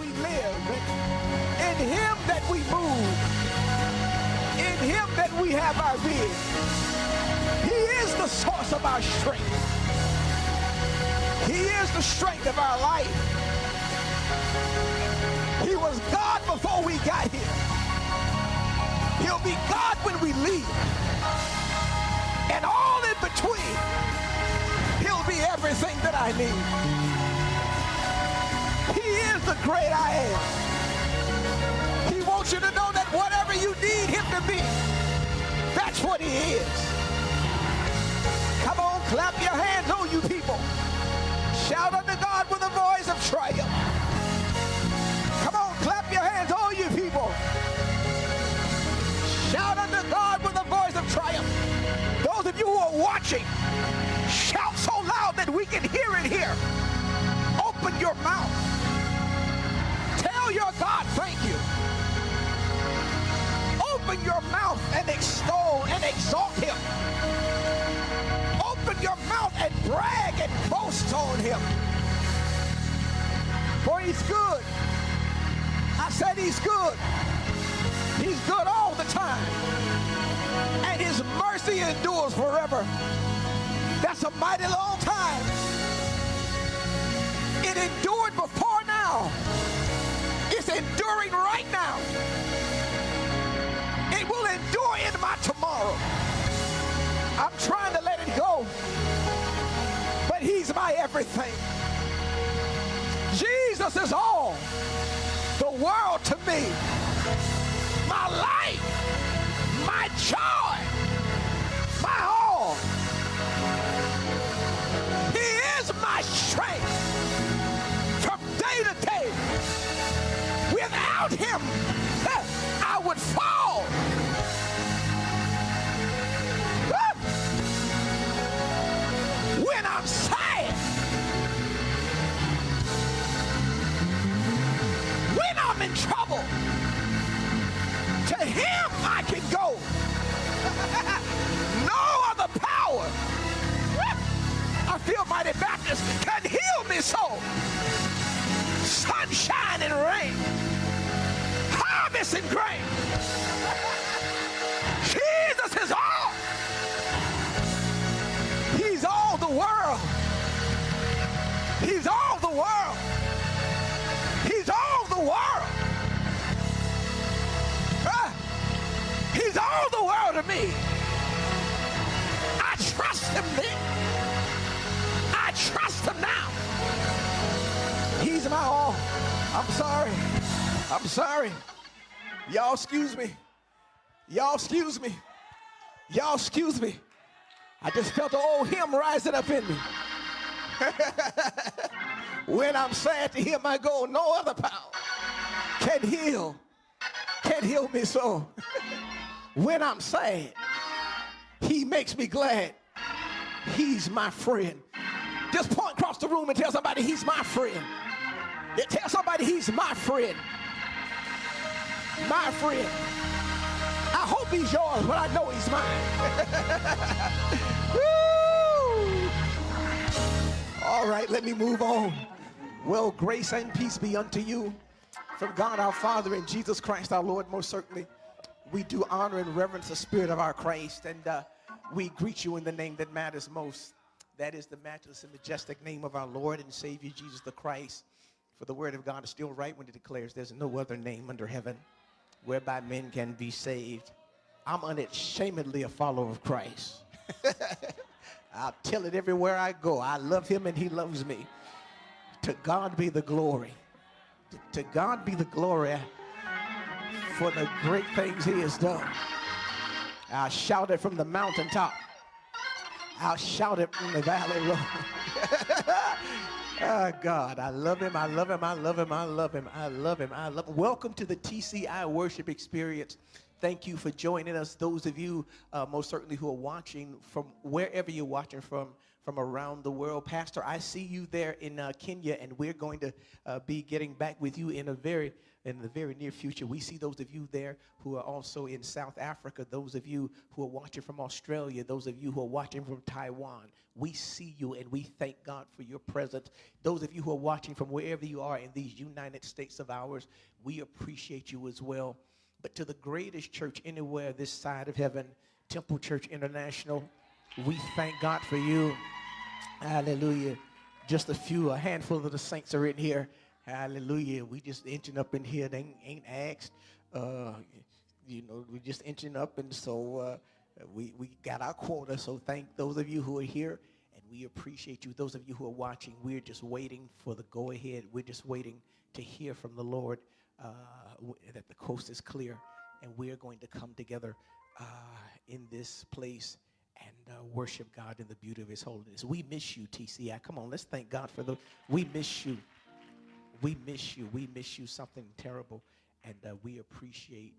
we live, in him that we move, in him that we have our being. He is the source of our strength. He is the strength of our life. He was God before we got here. He'll be God when we leave. And all in between, he'll be everything that I need. He is the great I am. He wants you to know that whatever you need him to be, that's what he is. Come on, clap your hands, oh you people. Shout unto God with a voice of triumph. Come on, clap your hands, all you people. Shout unto God with a voice of triumph. Those of you who are watching, shout so loud that we can hear it here. Open your mouth. Tell your God thank you. Open your mouth and extol and exalt him. Open your mouth and brag and boast on him. For he's good. I said he's good. He's good all the time. And his mercy endures forever. That's a mighty long time. It endured before now. It's enduring right now. It will endure in my tomorrow. I'm trying to let it go, but he's my everything. Jesus is all the world to me. My life, my joy, my all. He is my strength from day to day. Without him, I would fall. When I'm sad, when I'm in trouble, to him I can go. No other power, I feel mighty Baptist, can heal me so. Sunshine and rain, harvest and grain. Jesus is all. He's all the world. He's all the world. He's all the world. He's all the world to me. I trust him then. I trust him now. He's my all. I'm sorry. I'm sorry. Y'all excuse me. Y'all excuse me. Y'all excuse me. I just felt the old hymn rising up in me. When I'm sad, to him I go. No other power can heal me so. When I'm sad, he makes me glad. He's my friend. Just point across the room and tell somebody he's my friend. Tell somebody he's my friend. My friend. I hope he's yours, but I know he's mine. Woo! All right, let me move on. Well, grace and peace be unto you from God our Father and Jesus Christ our Lord. Most certainly, we do honor and reverence the Spirit of our Christ, and we greet you in the name that matters most. That is the matchless and majestic name of our Lord and Savior, Jesus the Christ. For the word of God is still right when it declares there's no other name under heaven whereby men can be saved. I'm unashamedly a follower of Christ. I'll tell it everywhere I go. I love him and he loves me. To God be the glory. To God be the glory for the great things he has done. I'll shout it from the mountaintop. I'll shout it from the valley road. Oh, God, I love him, I love him, I love him, I love him, I love him, I love him. Welcome to the TCI Worship Experience. Thank you for joining us. Those of you most certainly who are watching from wherever you're watching from around the world. Pastor, I see you there in Kenya, and we're going to be getting back with you in the very near future. We see those of you there who are also in South Africa, those of you who are watching from Australia, those of you who are watching from Taiwan. We see you and we thank God for your presence. Those of you who are watching from wherever you are in these United States of ours, we appreciate you as well. But to the greatest church anywhere this side of heaven, Temple Church International, we thank God for you. Hallelujah. Just a handful of the saints are in here. Hallelujah. We just inching up in here. They ain't asked. We just inching up, and so we got our quota. So thank those of you who are here, and we appreciate you. Those of you who are watching, we're just waiting for the go-ahead. We're just waiting to hear from the Lord that the coast is clear, and we're going to come together in this place and worship God in the beauty of his holiness. We miss you, TCI. Come on, let's thank God for we miss you. We miss you. We miss you something terrible, and we appreciate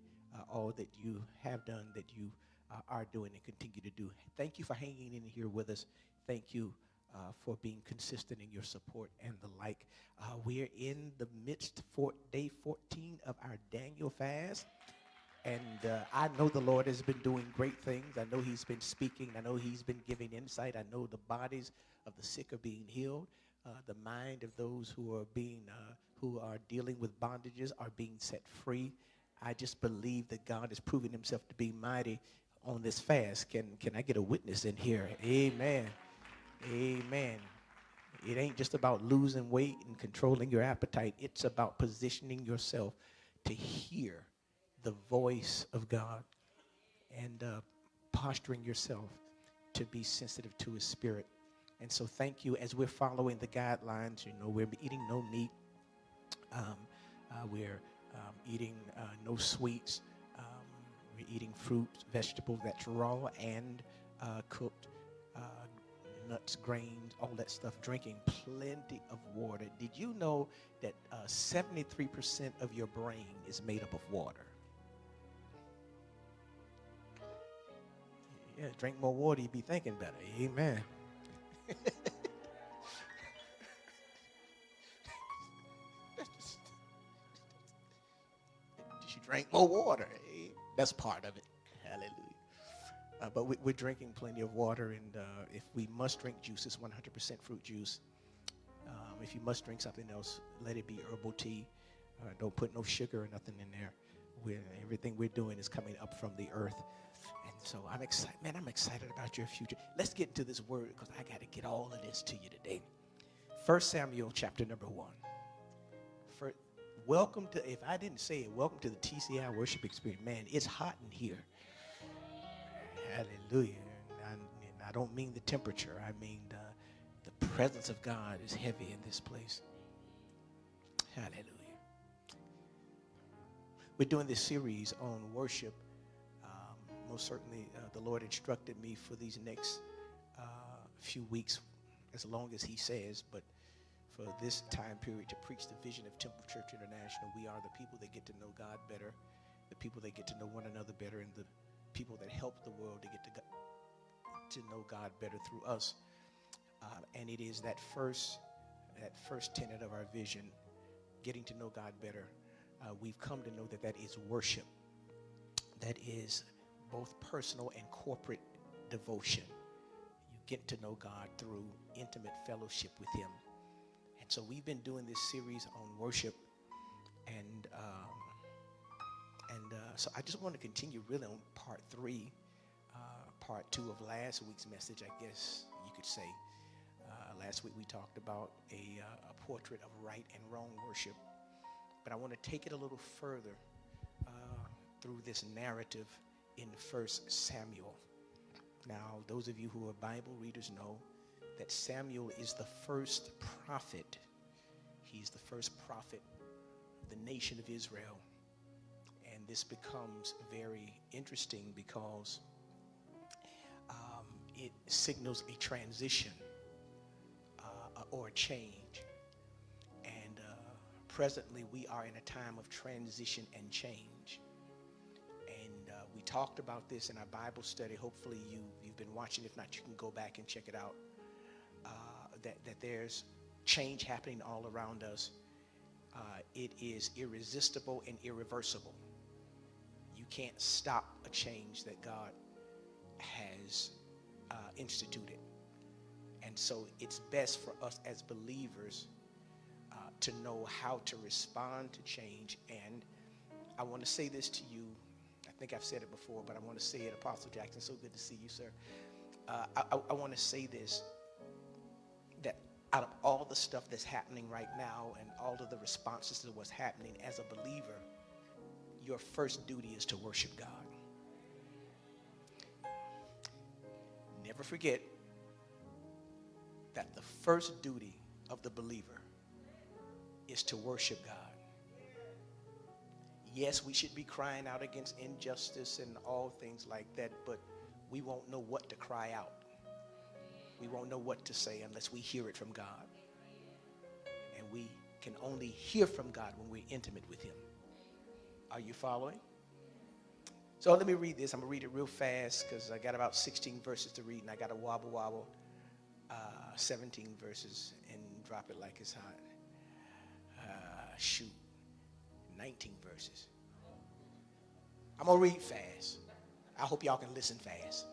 all that you have done, that you are doing and continue to do. Thank you for hanging in here with us. Thank you for being consistent in your support and the like. We're in the midst for day 14 of our Daniel fast. And I know the Lord has been doing great things. I know he's been speaking. I know he's been giving insight. I know the bodies of the sick are being healed. The mind of those who are dealing with bondages are being set free. I just believe that God is proving himself to be mighty on this fast. Can I get a witness in here? Amen. Amen. It ain't just about losing weight and controlling your appetite. It's about positioning yourself to hear the voice of God and posturing yourself to be sensitive to his spirit. And so thank you. As we're following the guidelines, we're eating no meat. We're eating no sweets. We're eating fruits, vegetables that's raw and cooked, nuts, grains, all that stuff, drinking plenty of water. Did you know that 73% of your brain is made up of water? Yeah, drink more water, you'd be thinking better. Amen. Did you drink more water? That's part of it. Hallelujah. But we're drinking plenty of water, and if we must drink juice, it's 100% fruit juice. If you must drink something else, let it be herbal tea. Don't put no sugar or nothing in there. Everything we're doing is coming up from the earth. And so I'm excited. Man, I'm excited about your future. Let's get into this word because I got to get all of this to you today. 1 Samuel chapter number 1. Welcome to, if I didn't say it, welcome to the TCI worship experience. Man, it's hot in here. Hallelujah. And I don't mean the temperature. I mean the presence of God is heavy in this place. Hallelujah. We're doing this series on worship. Most certainly, the Lord instructed me for these next few weeks, as long as he says, but for this time period to preach the vision of Temple Church International. We are the people that get to know God better, the people that get to know one another better, and the people that help the world to get to know God better through us. And it is that first tenet of our vision, getting to know God better. We've come to know that is worship. That is both personal and corporate devotion. You get to know God through intimate fellowship with him. And so we've been doing this series on worship. And so I just want to continue really on part 3, part 2 of last week's message, I guess you could say. Last week we talked about a portrait of right and wrong worship. But I want to take it a little further through this narrative in 1 Samuel. Now, those of you who are Bible readers know that Samuel is the first prophet. He's the first prophet of the nation of Israel. And this becomes very interesting because it signals a transition or a change. And presently we are in a time of transition and change. And we talked about this in our Bible study. Hopefully you've been watching. If not, you can go back and check it out. That there's change happening all around us. It is irresistible and irreversible. You can't stop a change that God has instituted. And so it's best for us as believers to know how to respond to change. And I want to say this to you. I think I've said it before, but I want to say it. Apostle Jackson, so good to see you, sir. I want to say this, that out of all the stuff that's happening right now and all of the responses to what's happening, as a believer, your first duty is to worship God. Never forget that the first duty of the believer is to worship God. Yes, we should be crying out against injustice and all things like that, but we won't know what to cry out. We won't know what to say unless we hear it from God. And we can only hear from God when we're intimate with him. Are you following? So let me read this. I'm going to read it real fast because I got about 16 verses to read, and I got to wobble 17 verses and drop it like it's hot. 19 verses. I'm going to read fast. I hope y'all can listen fast.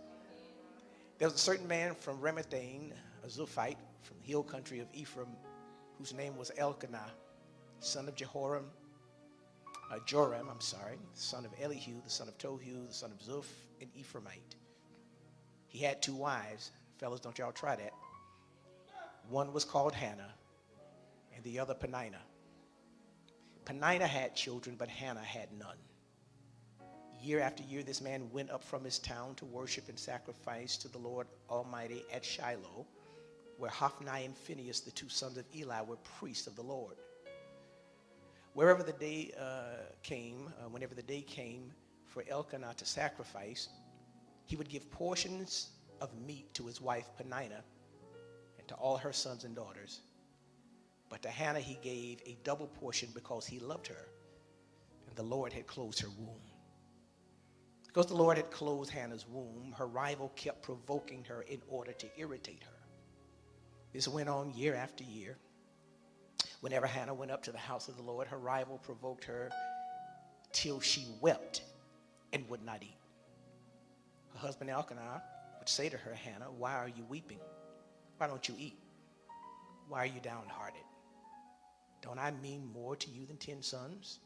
There was a certain man from Ramathaim, a Zuphite, from the hill country of Ephraim, whose name was Elkanah, son of Jeroham, son of Elihu, the son of Tohu, the son of Zuph, an Ephraimite. He had 2 wives. Fellas, don't y'all try that. One was called Hannah, and the other Peninnah. Peninnah had children, but Hannah had none. Year after year, this man went up from his town to worship and sacrifice to the Lord Almighty at Shiloh, where Hophni and Phinehas, the 2 sons of Eli, were priests of the Lord. Whenever the day came for Elkanah to sacrifice, he would give portions of meat to his wife Peninnah and to all her sons and daughters. But to Hannah he gave a double portion because he loved her, and the Lord had closed her womb. Because the Lord had closed Hannah's womb, her rival kept provoking her in order to irritate her. This went on year after year. Whenever Hannah went up to the house of the Lord, her rival provoked her till she wept and would not eat. Her husband Elkanah would say to her, Hannah, why are you weeping? Why don't you eat? Why are you downhearted? Don't I mean more to you than 10 sons?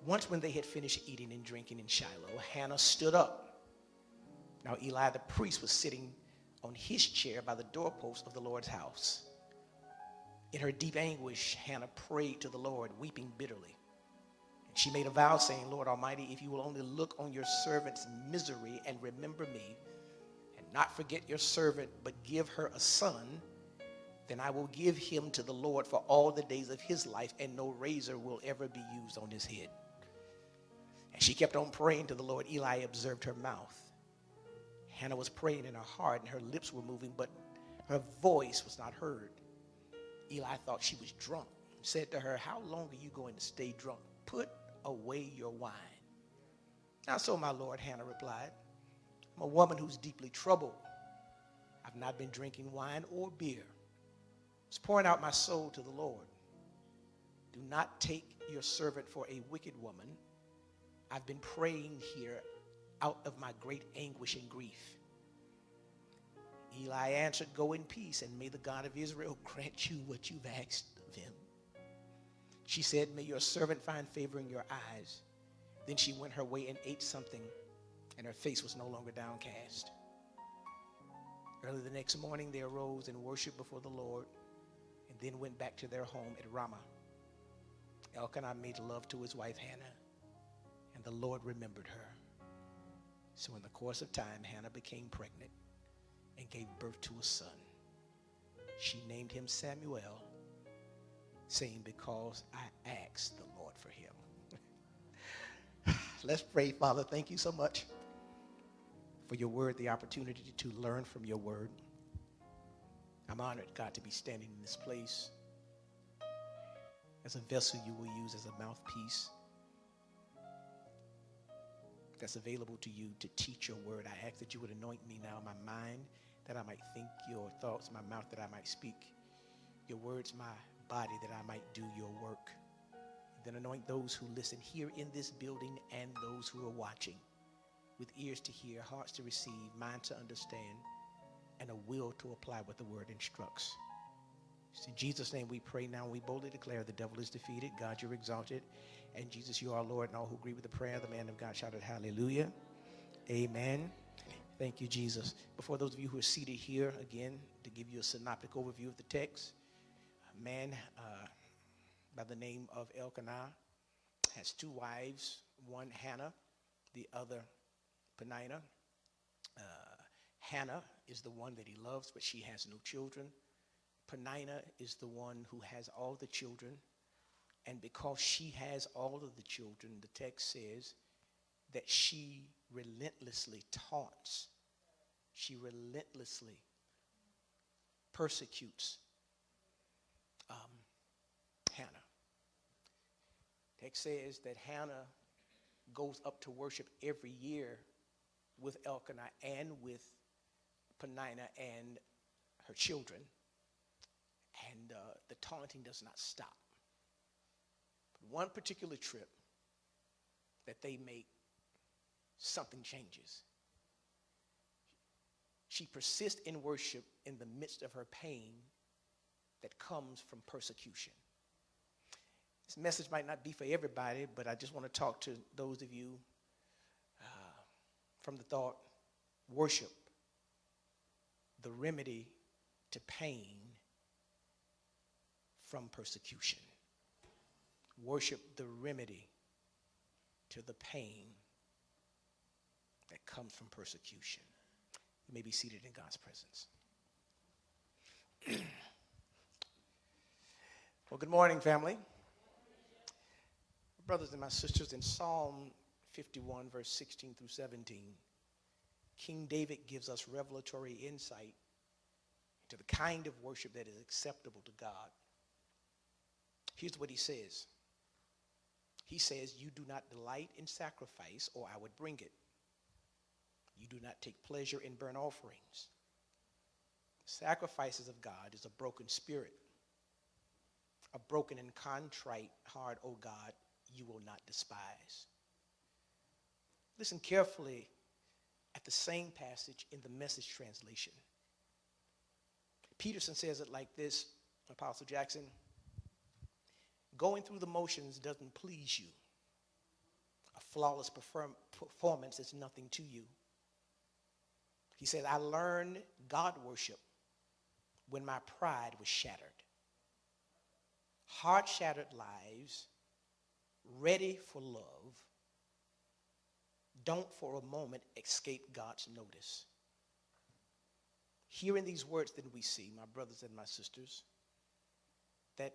Once when they had finished eating and drinking in Shiloh, Hannah stood up. Now Eli the priest was sitting on his chair by the doorpost of the Lord's house. In her deep anguish, Hannah prayed to the Lord, weeping bitterly. And she made a vow, saying, Lord Almighty, if you will only look on your servant's misery and remember me, and not forget your servant, but give her a son, then I will give him to the Lord for all the days of his life, and no razor will ever be used on his head. And she kept on praying to the Lord. Eli observed her mouth. Hannah was praying in her heart, and her lips were moving, but her voice was not heard. Eli thought she was drunk and said to her, how long are you going to stay drunk? Put away your wine. Not so, my Lord, Hannah replied. I'm a woman who's deeply troubled. I've not been drinking wine or beer. I was pouring out my soul to the Lord. Do not take your servant for a wicked woman. I've been praying here out of my great anguish and grief. Eli answered, go in peace, and may the God of Israel grant you what you've asked of him. She said, may your servant find favor in your eyes. Then she went her way and ate something, and her face was no longer downcast. Early the next morning, they arose and worshiped before the Lord, and then went back to their home at Ramah. Elkanah made love to his wife Hannah, and the Lord remembered her. So in the course of time, Hannah became pregnant and gave birth to a son. She named him Samuel, saying, because I asked the Lord for him. Let's pray. Father, thank you so much for your word, the opportunity to learn from your word. I'm honored, God, to be standing in this place as a vessel you will use as a mouthpiece that's available to you to teach your word. I ask that you would anoint me now, my mind, that I might think your thoughts, my mouth, that I might speak your words, my body, that I might do your work. Then anoint those who listen here in this building and those who are watching with ears to hear, hearts to receive, minds to understand, and a will to apply what the word instructs. It's in Jesus' name we pray now. We boldly declare the devil is defeated. God, you're exalted. And Jesus, you are Lord. And all who agree with the prayer, the man of God shouted hallelujah. Amen. Thank you, Jesus. Before those of you who are seated here, again, to give you a synoptic overview of the text, a man by the name of Elkanah has two wives, one Hannah, the other Peninnah. Hannah is the one that he loves, but she has no children. Peninnah is the one who has all the children, and because she has all of the children, the text says that she relentlessly taunts, she relentlessly persecutes Hannah. Text says that Hannah goes up to worship every year with Elkanah and with Peninnah and her children, and the taunting does not stop. But one particular trip that they make, something changes. She persists in worship in the midst of her pain that comes from persecution. This message might not be for everybody, but I just want to talk to those of you from the thought, worship, the remedy to pain from persecution. Worship, the remedy to the pain that comes from persecution. You may be seated in God's presence. Well, good morning, family. Brothers and my sisters, in Psalm 51, verse 16 through 17, King David gives us revelatory insight into the kind of worship that is acceptable to God. Here's what he says. He says, "You do not delight in sacrifice, or I would bring it. You do not take pleasure in burnt offerings. Sacrifices of God is a broken spirit. A broken and contrite heart, O God, you will not despise." Listen carefully at the same passage in the Message translation. Peterson says it like this, Apostle Jackson: going through the motions doesn't please you. A flawless performance is nothing to you. He said, I learned God worship when my pride was shattered. Heart-shattered lives, ready for love, don't for a moment escape God's notice. Here in these words, then we see, my brothers and my sisters, that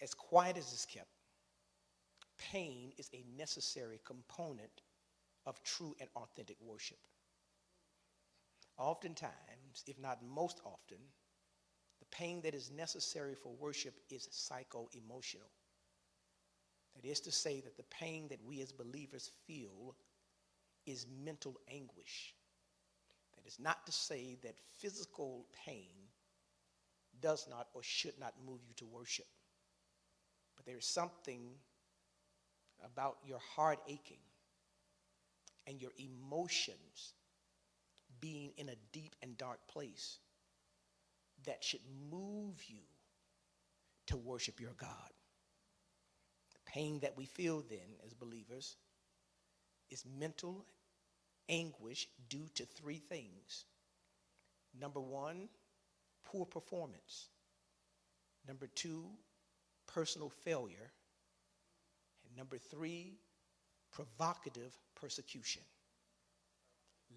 as quiet as is kept, pain is a necessary component of true and authentic worship. Oftentimes, if not most often, the pain that is necessary for worship is psycho-emotional. That is to say that the pain that we as believers feel is mental anguish. That is not to say that physical pain does not or should not move you to worship. But there is something about your heart aching and your emotions being in a deep and dark place that should move you to worship your God. The pain that we feel then as believers is mental anguish due to three things. Number one, poor performance. Number two, personal failure. And number three, provocative persecution.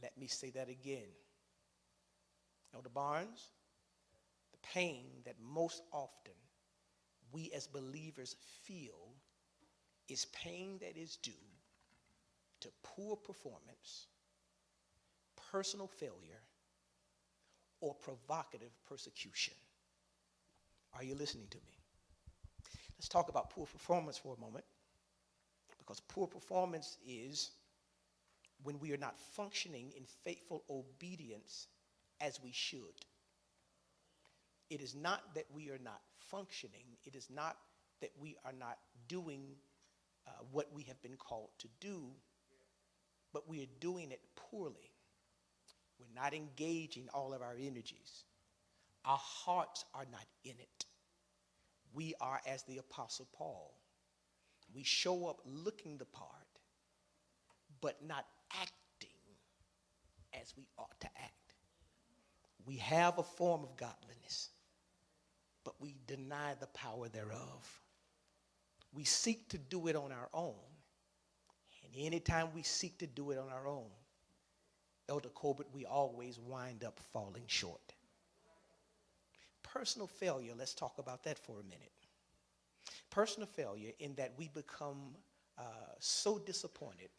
Let me say that again. Elder Barnes, the pain that most often we as believers feel is pain that is due to poor performance, personal failure, or provocative persecution. Are you listening to me? Let's talk about poor performance for a moment, because poor performance is when we are not functioning in faithful obedience as we should. It is not that we are not functioning. It is not that we are not doing what we have been called to do, but we are doing it poorly. We're not engaging all of our energies. Our hearts are not in it. We are as the Apostle Paul. We show up looking the part, but not acting as we ought to act. We have a form of godliness, but we deny the power thereof. We seek to do it on our own. And anytime we seek to do it on our own, Elder Colbert, we always wind up falling short. Personal failure, let's talk about that for a minute. Personal failure in that we become so disappointed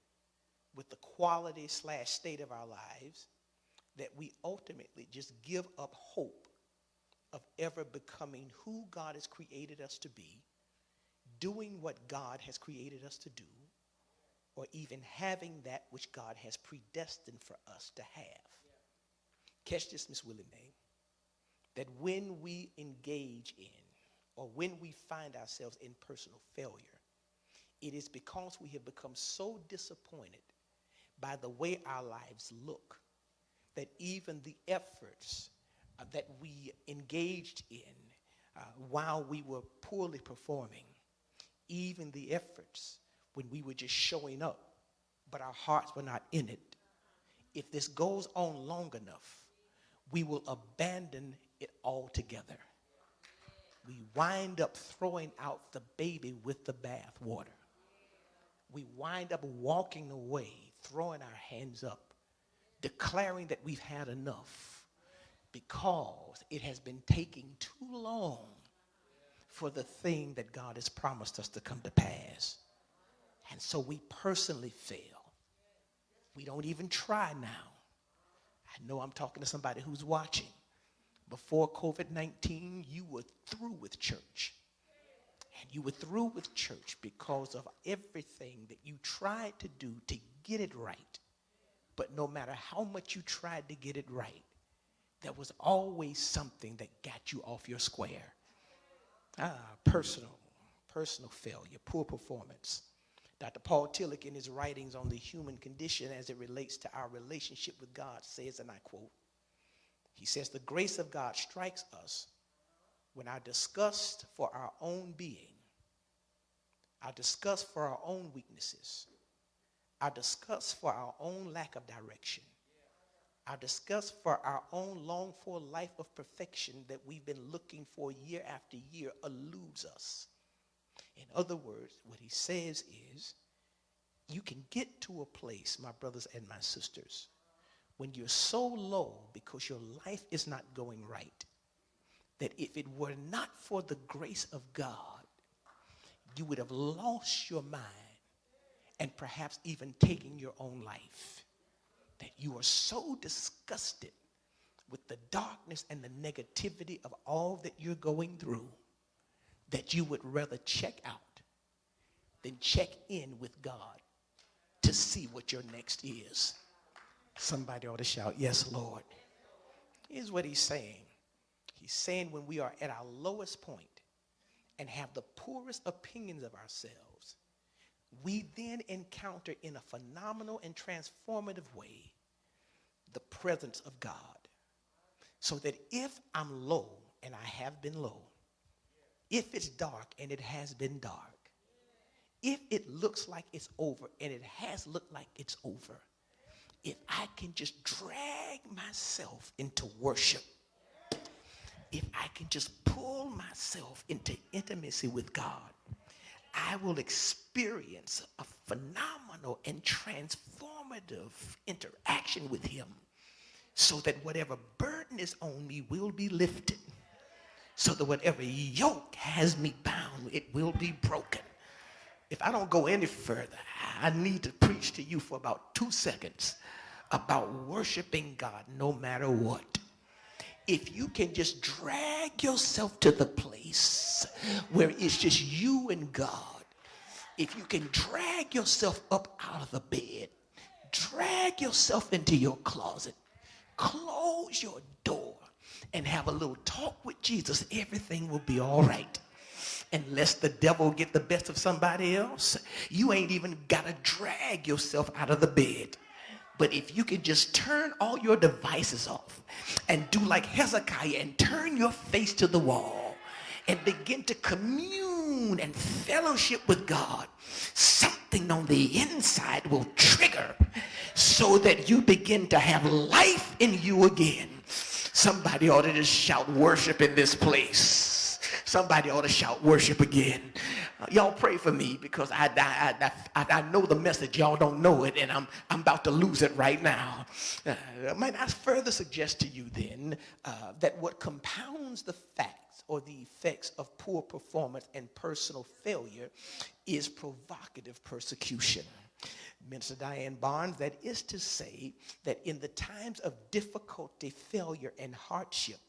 with the quality / state of our lives that we ultimately just give up hope of ever becoming who God has created us to be, doing what God has created us to do, or even having that which God has predestined for us to have. Catch this, Miss Willie Mae, that when we engage in, or when we find ourselves in personal failure, it is because we have become so disappointed by the way our lives look that even the efforts that we engaged in while we were poorly performing, even the efforts when we were just showing up, but our hearts were not in it, if this goes on long enough, we will abandon it altogether. We wind up throwing out the baby with the bath water. We wind up walking away, throwing our hands up, declaring that we've had enough because it has been taking too long for the thing that God has promised us to come to pass. And so we personally fail. We don't even try now. I know I'm talking to somebody who's watching. Before COVID-19, you were through with church. And you were through with church because of everything that you tried to do to get it right. But no matter how much you tried to get it right, there was always something that got you off your square. Personal failure, poor performance. Dr. Paul Tillich, in his writings on the human condition as it relates to our relationship with God, says, and I quote, he says, the grace of God strikes us when our disgust for our own being, our disgust for our own weaknesses, our disgust for our own lack of direction, our disgust for our own longed-for life of perfection that we've been looking for year after year eludes us. In other words, what he says is, you can get to a place, my brothers and my sisters, when you're so low because your life is not going right, that if it were not for the grace of God, you would have lost your mind and perhaps even taken your own life. That you are so disgusted with the darkness and the negativity of all that you're going through that you would rather check out than check in with God to see what your next is. Somebody ought to shout, yes, Lord. Here's what he's saying. He's saying when we are at our lowest point and have the poorest opinions of ourselves, we then encounter in a phenomenal and transformative way the presence of God. So that if I'm low, and I have been low, if it's dark, and it has been dark, if it looks like it's over, and it has looked like it's over, if I can just drag myself into worship, if I can just pull myself into intimacy with God, I will experience a phenomenal and transformative interaction with him so that whatever burden is on me will be lifted, so that whatever yoke has me bound, it will be broken. If I don't go any further, I need to preach to you for about 2 seconds about worshiping God no matter what. If you can just drag yourself to the place where it's just you and God, if you can drag yourself up out of the bed, drag yourself into your closet, close your door, and have a little talk with Jesus, everything will be all right. Unless the devil get the best of somebody else, you ain't even got to drag yourself out of the bed. But if you could just turn all your devices off and do like Hezekiah and turn your face to the wall and begin to commune and fellowship with God, something on the inside will trigger so that you begin to have life in you again. Somebody ought to just shout worship in this place. Somebody ought to shout worship again. Y'all pray for me because I know the message. Y'all don't know it, and I'm about to lose it right now. Might I further suggest to you then that what compounds the facts or the effects of poor performance and personal failure is provocative persecution. Minister Diane Barnes, that is to say that in the times of difficulty, failure, and hardship,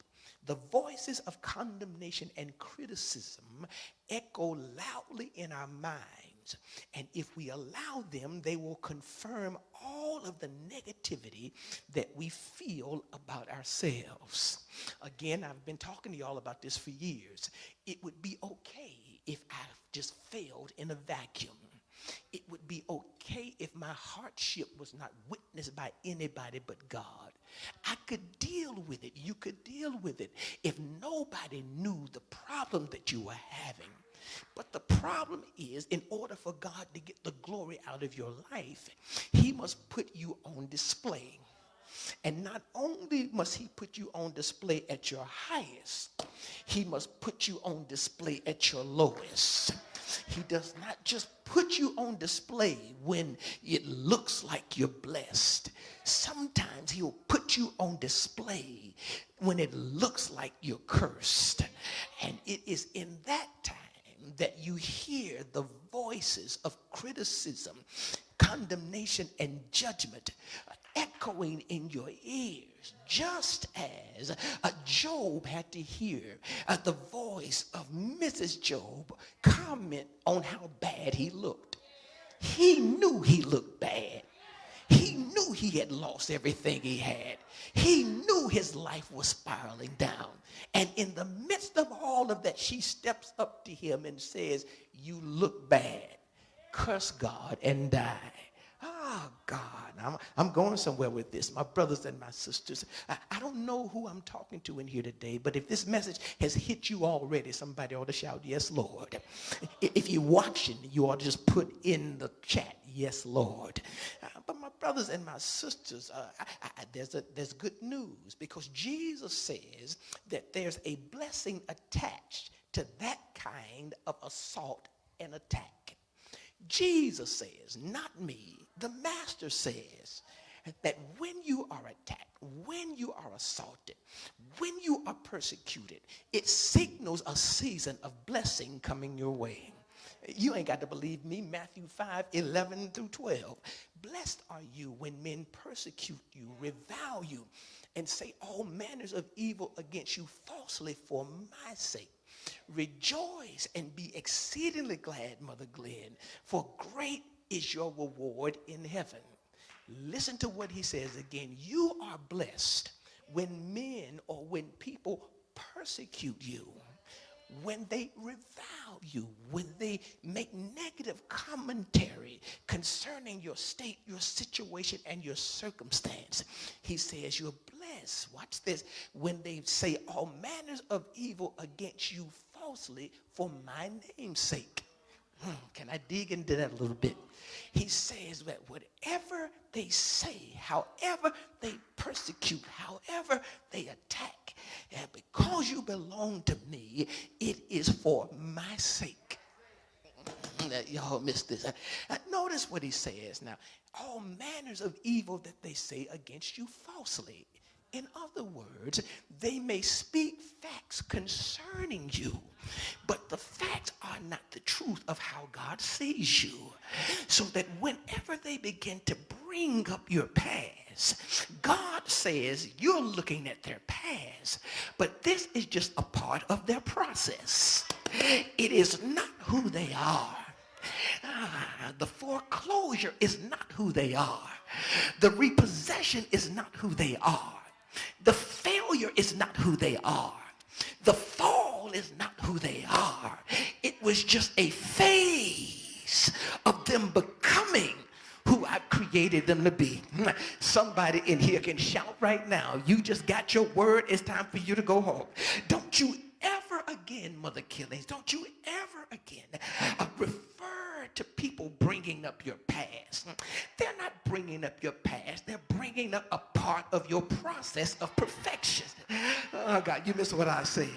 the voices of condemnation and criticism echo loudly in our minds. And if we allow them, they will confirm all of the negativity that we feel about ourselves. Again, I've been talking to y'all about this for years. It would be okay if I just failed in a vacuum. It would be okay if my hardship was not witnessed by anybody but God. I could deal with it. You could deal with it if nobody knew the problem that you were having. But the problem is, in order for God to get the glory out of your life, he must put you on display. And not only must he put you on display at your highest, he must put you on display at your lowest. He does not just put you on display when it looks like you're blessed. Sometimes he'll put you on display when it looks like you're cursed. And it is in that time that you hear the voices of criticism, condemnation, and judgment echoing in your ears, just as Job had to hear the voice of Mrs. Job comment on how bad he looked. He knew he looked bad. He knew he had lost everything he had. He knew his life was spiraling down. And in the midst of all of that, she steps up to him and says, "You look bad. Curse God and die." Oh, God, I'm going somewhere with this. My brothers and my sisters, I don't know who I'm talking to in here today, but if this message has hit you already, somebody ought to shout, "Yes, Lord." If you're watching, you ought to just put in the chat, "Yes, Lord." But my brothers and my sisters, there's good news, because Jesus says that there's a blessing attached to that kind of assault and attack. Jesus says, not me, the master says, that when you are attacked, when you are assaulted, when you are persecuted, it signals a season of blessing coming your way. You ain't got to believe me. Matthew 5:11-12. Blessed are you when men persecute you, revile you, and say all manners of evil against you falsely for my sake. Rejoice and be exceedingly glad, Mother Glenn, for great is your reward in heaven. Listen to what he says again. You are blessed when men or when people persecute you, when they revile you, when they make negative commentary concerning your state, your situation, and your circumstance. He says you're blessed. Watch this. When they say all manners of evil against you falsely for my name's sake. Can I dig into that a little bit? He says that whatever they say, however they persecute, however they attack, and because you belong to me, it is for my sake. Y'all missed this. Notice what he says now. All manners of evil that they say against you falsely. In other words, they may speak facts concerning you, but the facts are not the truth of how God sees you. So that whenever they begin to bring up your past, God says you're looking at their past, but this is just a part of their process. It is not who they are. The foreclosure is not who they are. The repossession is not who they are. The failure is not who they are. The fall is not who they are. It was just a phase of them becoming who I've created created them to be. Somebody in here can shout right now, you just got your word, it's time for you to go home. Don't you ever again, Mother Killings, don't you ever again refer to people bringing up your past. They're not bringing up your past, they're bringing up a part of your process of perfection. Oh God, you missed what I said.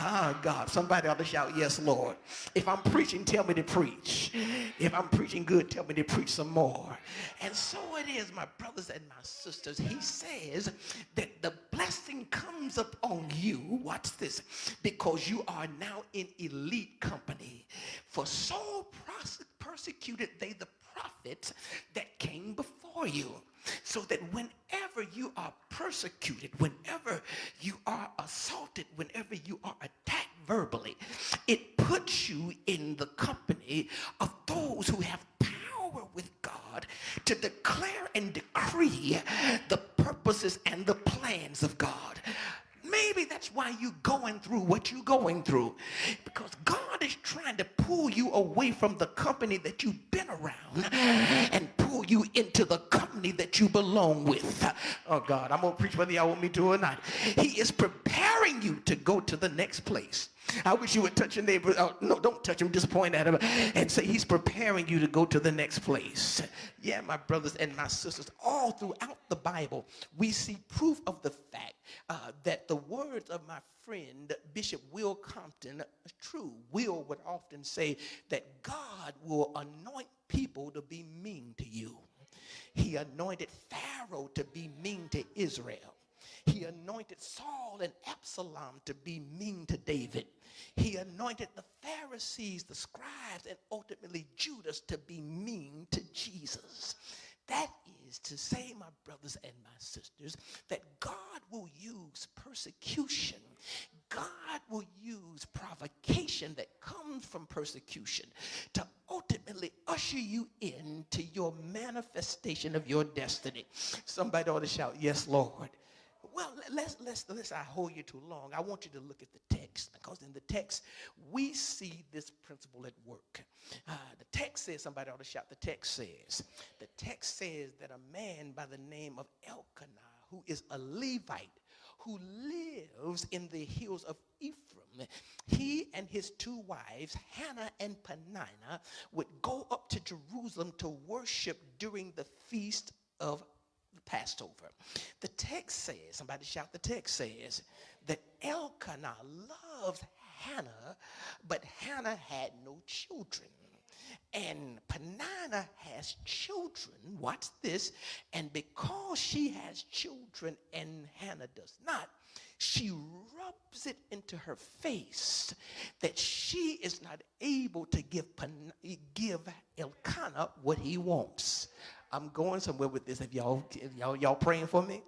Oh God, somebody ought to shout, yes, Lord. If I'm preaching, tell me to preach. If I'm preaching good, tell me to preach some more. And so it is, my brothers and my sisters. He says that the blessing comes upon you, watch this, because you are now in elite company. For so persecuted they the prophets that came before you. So that whenever you are persecuted, whenever you are assaulted, whenever you are attacked verbally, it puts you in the company of those who have power with God to declare and decree the purposes and the plans of God. Maybe that's why you're going through what you're going through, because God is trying to pull you away from the company that you've been around and pull you into the company that you belong with. Oh God, I'm going to preach whether y'all want me to or not. He is preparing you to go to the next place. I wish you would touch your neighbor. Oh, no, don't touch him. Just point at him and say, he's preparing you to go to the next place. Yeah, my brothers and my sisters, all throughout the Bible, we see proof of the fact that the words of my friend, Bishop Will Compton, is true. Will would often say that God will anoint people to be mean to you. He anointed Pharaoh to be mean to Israel. He anointed Saul and Absalom to be mean to David. He anointed the Pharisees, the scribes, and ultimately Judas to be mean to Jesus. That is to say, my brothers and my sisters, that God will use persecution. God will use provocation that comes from persecution to ultimately usher you into your manifestation of your destiny. Somebody ought to shout, yes, Lord. Well, let's I hold you too long. I want you to look at the text, because in the text, we see this principle at work. The text says, somebody ought to shout, the text says that a man by the name of Elkanah, who is a Levite, who lives in the hills of Ephraim, he and his two wives, Hannah and Peninnah, would go up to Jerusalem to worship during the feast of Passover. The text says, somebody shout, the text says that Elkanah loves Hannah, but Hannah had no children. And Peninnah has children, watch this, and because she has children and Hannah does not, she rubs it into her face that she is not able to give Elkanah what he wants. I'm going somewhere with this. If y'all praying for me?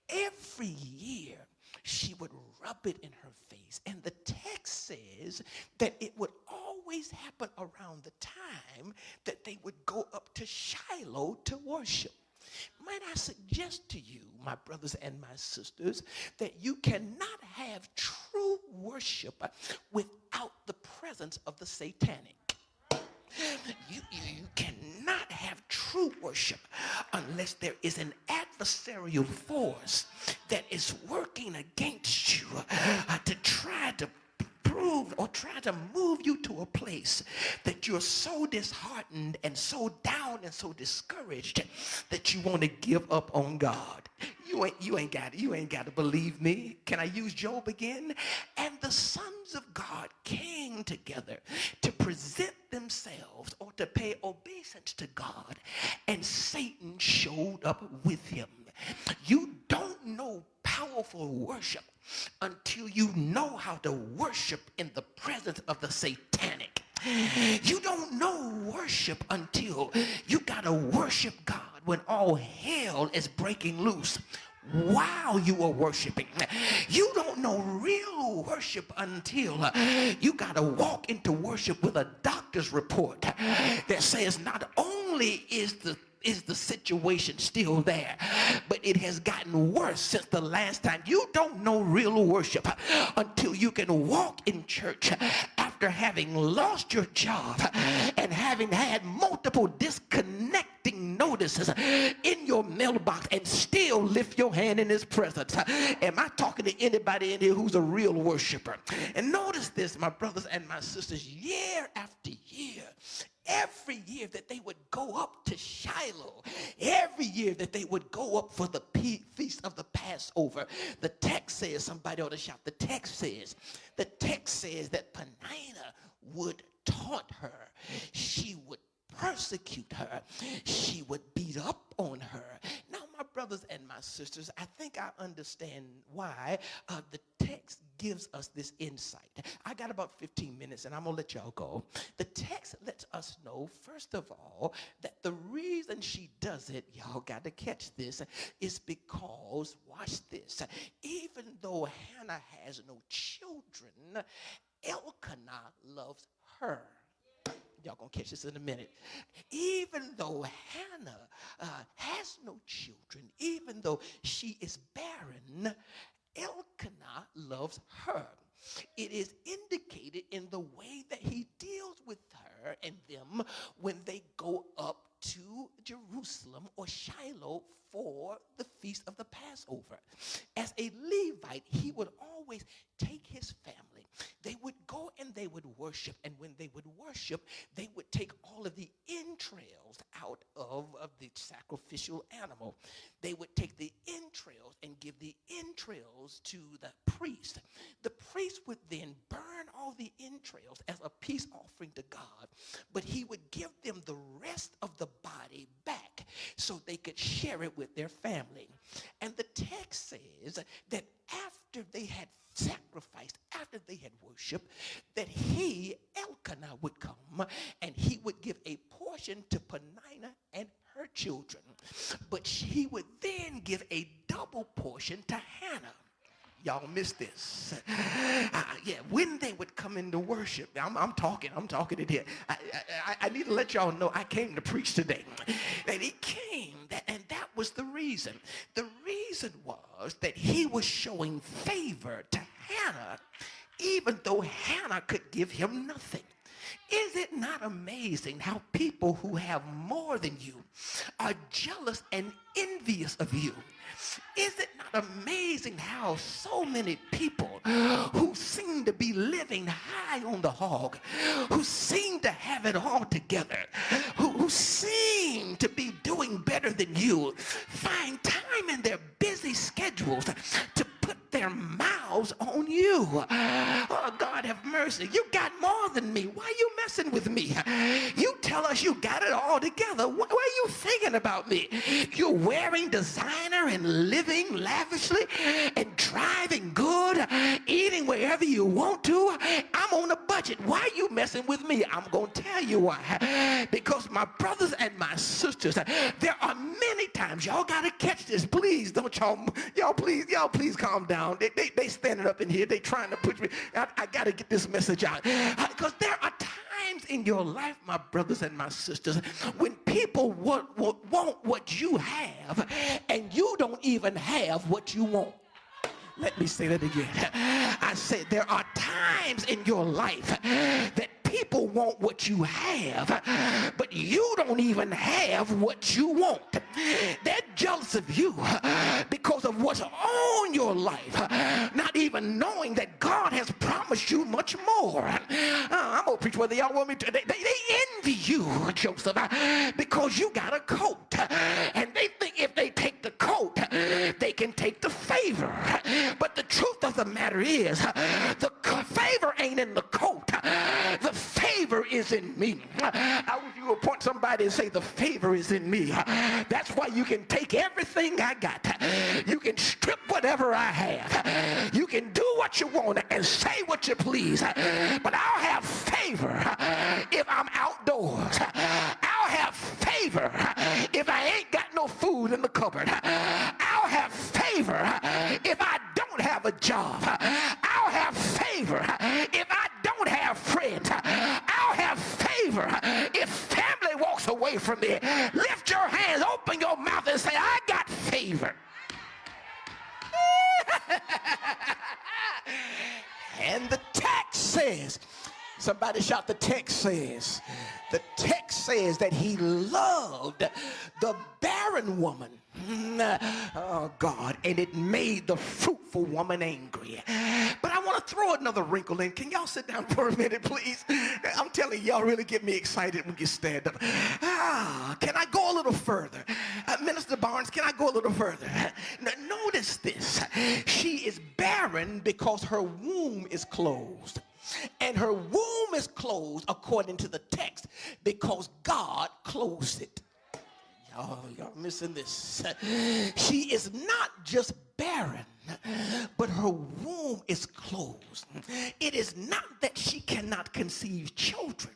Every year, she would rub it in her face. And the text says that it would always happen around the time that they would go up to Shiloh to worship. Might I suggest to you, my brothers and my sisters, that you cannot have true worship without the presence of the satanic. You cannot have true worship unless there is an adversarial force that is working against you to try to prove or try to move you to a place that you're so disheartened and so down and so discouraged that you want to give up on God. You ain't got to believe me. Can I use Job again? And the sons of God came together to present themselves or to pay obeisance to God, and Satan showed up with him. You don't know powerful worship until you know how to worship in the presence of the satanic. You don't know worship until you got to worship God when all hell is breaking loose while you are worshiping. You don't know real worship until you got to walk into worship with a doctor's report that says not only is the situation still there, but it has gotten worse since the last time. You don't know real worship until you can walk in church after having lost your job and having had multiple disconnecting notices in your mailbox and still lift your hand in his presence. Am I talking to anybody in here who's a real worshiper? And notice this, my brothers and my sisters, year after year, every year that they would go up to Shiloh, every year that they would go up for the feast of the Passover, the text says, somebody ought to shout, the text says that Peninnah would taunt her. She would persecute her. She would beat up on her. Now, my brothers and my sisters, I think I understand why the text gives us this insight. I got about 15 minutes and I'm going to let y'all go. The text lets us know, first of all, that the reason she does it, y'all got to catch this, is because, watch this, even though Hannah has no children, Elkanah loves her. Y'all gonna catch this in a minute. Even though Hannah has no children, even though she is barren, Elkanah loves her. It is indicated in the way that he deals with her and them when they go up to Jerusalem or Shiloh for the feast of the Passover. As a Levite, he would always take his family. They would go and they would worship. And when they would worship, they would take all of the entrails out of the sacrificial animal. They would take the entrails and give the entrails to the priest. The priest would then burn all the entrails as a peace offering to God. But he would give them the rest of the body back so they could share it with their family. And the text says that after they had sacrificed, after they had worshiped, that he, Elkanah, would come and he would give a portion to Peninnah and her children. But he would then give a double portion to Hannah. Y'all missed this. When they would come into worship, I'm talking it here. I need to let y'all know I came to preach today. And he came, and that was the reason. The reason was that he was showing favor to Hannah, even though Hannah could give him nothing. Is it not amazing how people who have more than you are jealous and envious of you? Is it not amazing how so many people who seem to be living high on the hog, who seem to have it all together, who seem to be doing better than you, find time in their busy schedules to put their mouths on you? Oh, God have mercy. You got more than me. Why are you messing with me? You tell us you got it all together. What are you thinking about me? You're wearing designer and living lavishly and driving good, eating wherever you want to. I'm on a budget. Why are you messing with me? I'm going to tell you why. Because my brothers and my sisters, there are many times, y'all got to catch this. Please don't y'all please calm down. They standing up in here. They trying to push me. I got to get this message out. Because there are times in your life, my brothers and my sisters, when people want what you have and you don't even have what you want. Let me say that again. I said there are times in your life that people want what you have, but you don't even have what you want. They're jealous of you because of what's on your life, not even knowing that God has promised you much more. I'm going to preach whether y'all want me to. They envy you, Joseph, because you got a coat. And they think if they take the coat, they can take the favor. But the truth of the matter is, the favor ain't in the coat. The favor is in me. I wish you would point somebody and say, the favor is in me. That's why you can take everything I got. You can strip whatever I have. You can do what you want and say what you please. But I'll have favor if I'm outdoors. I'll have favor if I ain't got no food in the cupboard. I'll have favor if I don't have a job. I'll have favor if I don't have friends. I'll have favor if family walks away from me. Lift your hands, open your mouth and say, I got favor. And the text says, Somebody shout, the text says. The text says that he loved the barren woman. Oh, God. And it made the fruitful woman angry. But I want to throw another wrinkle in. Can y'all sit down for a minute, please? I'm telling you, y'all really get me excited when you stand up. Can I go a little further? Minister Barnes, can I go a little further? Now, notice this. She is barren because her womb is closed. And her womb is closed according to the text because God closed it. Y'all missing this. She is not just barren, but her womb is closed. It is not that she cannot conceive children,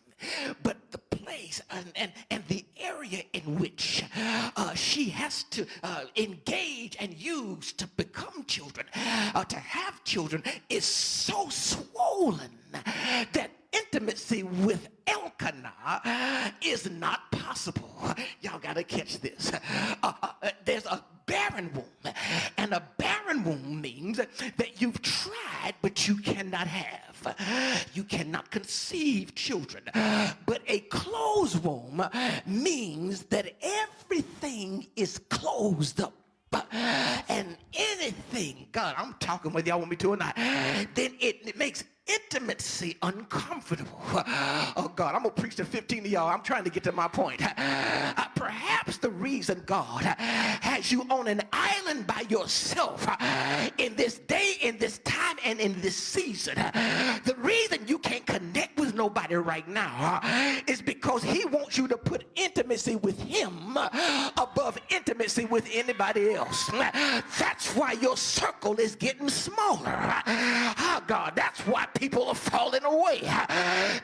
but the place and the area in which she has to engage and use to become children, to have children, is so swollen that intimacy with Elkanah is not possible. Y'all got to catch this. There's a barren womb, and a barren womb means that you've tried, but you cannot have. You cannot conceive children. But a closed womb means that everything is closed up. And anything, God, I'm talking with y'all want me to or not, then it makes intimacy uncomfortable. Oh, God, I'm going to preach to 15 of y'all. I'm trying to get to my point. Perhaps the reason God has you on an island by yourself in this day, in this time, and in this season, the reason you can't connect with nobody right now is because he wants you to put intimacy with him above intimacy with anybody else. That's why your circle is getting smaller. Oh, God, that's why people are falling away,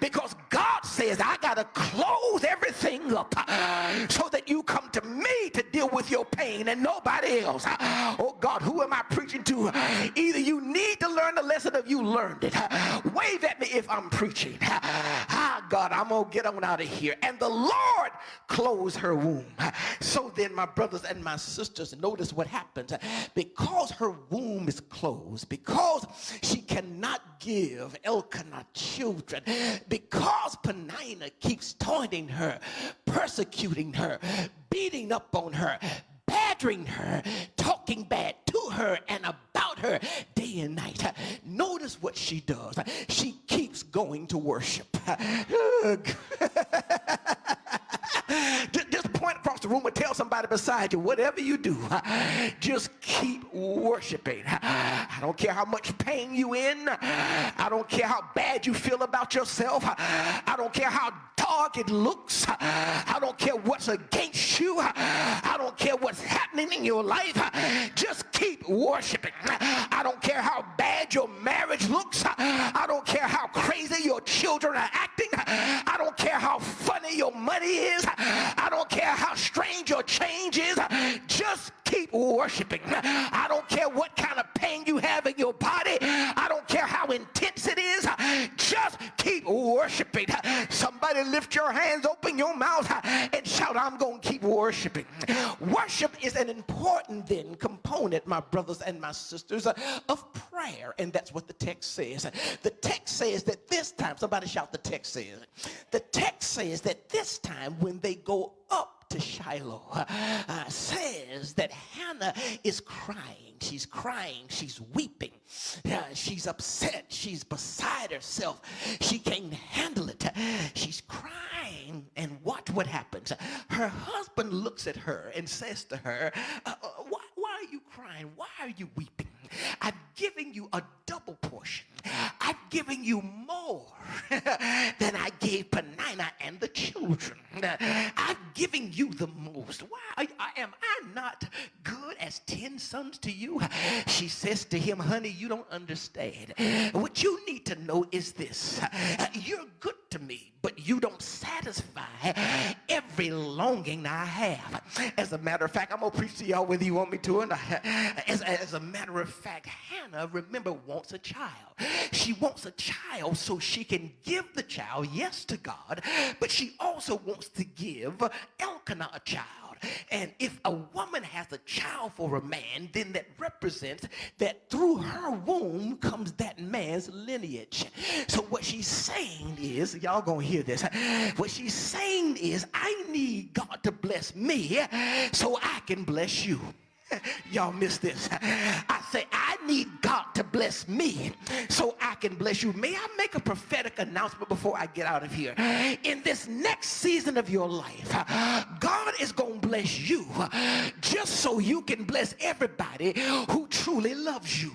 because God says, I got to close everything up so that you come to me to deal with your pain and nobody else. Oh, God, who am I preaching to? Either you need to learn the lesson or you learned it. Wave at me if I'm preaching. God, I'm going to get on out of here. And the Lord closed her womb. So then, my brothers and my sisters, notice what happens. Because her womb is closed, because she cannot give Elkanah children, because Peninnah keeps taunting her, persecuting her, beating up on her, badgering her, talking bad to her and about her day and night. Notice what she does. She keeps going to worship. Just point across the room and tell somebody beside you, whatever you do, just keep worshiping. I don't care how much pain you in. I don't care how bad you feel about yourself. I don't care how dark it looks. I don't care what's against you. I don't care what's happening in your life. Just keep worshiping. I don't care how bad your marriage looks. I don't care how crazy your children are acting. I don't care how funny your money is. I don't care how strange your change is. Just keep worshiping. I don't care what kind of pain you have in your body. I don't care how intense it is. Just keep worshiping. Somebody lift your hands, open your mouth, and shout, I'm going to keep worshiping. Worship is an important then component, my brothers and my sisters, of prayer. And that's what the text says. The text says that this time, somebody shout, the text says. The text says that this time when they go up to Shiloh, says that Hannah is crying. She's crying. She's weeping. She's upset. She's beside herself. She can't handle it. She's crying. And watch what happens. Her husband looks at her and says to her, why are you crying? Why are you weeping? I've given you a double portion. I've given you more than I gave Peninnah and the children. I've given you the most. Why am I not good as 10 sons to you? She says to him, honey, you don't understand. What you need to know is this. You're good to me, but you don't satisfy every longing I have. As a matter of fact, I'm going to preach to y'all whether you want me to or not. As a matter of fact, Hannah, remember, wants a child. She wants a child so she can give the child, yes, to God, but she also wants to give Elkanah a child. And if a woman has a child for a man, then that represents that through her womb comes that man's lineage. So what she's saying is, y'all gonna hear this, what she's saying is, I need God to bless me so I can bless you. Y'all missed this. I say, I need God to bless me so I can bless you. May I make a prophetic announcement before I get out of here? In this next season of your life, God is going to bless you just so you can bless everybody who truly loves you.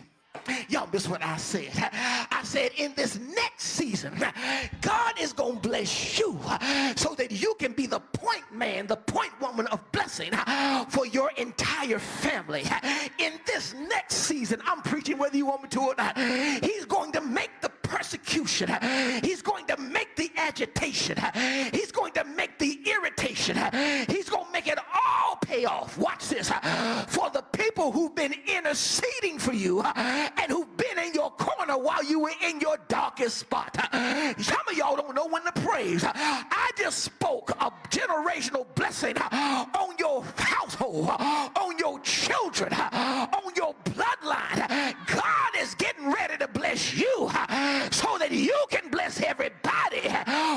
Y'all miss what I said. I said in this next season, God is going to bless you so that you can be the point man, the point woman of blessing for your entire family. In this next season, I'm preaching whether you want me to or not, he's going to make the persecution, he's going to make the agitation, he's going to make the irritation, he's going to make it all pay off. Watch this. For the people who've been interceding for you and who've been in your corner while you were in your darkest spot. Some of y'all don't know when to praise. I just spoke a generational blessing on your household, on your children, on your bloodline. God is getting ready to bless you so that you can bless everybody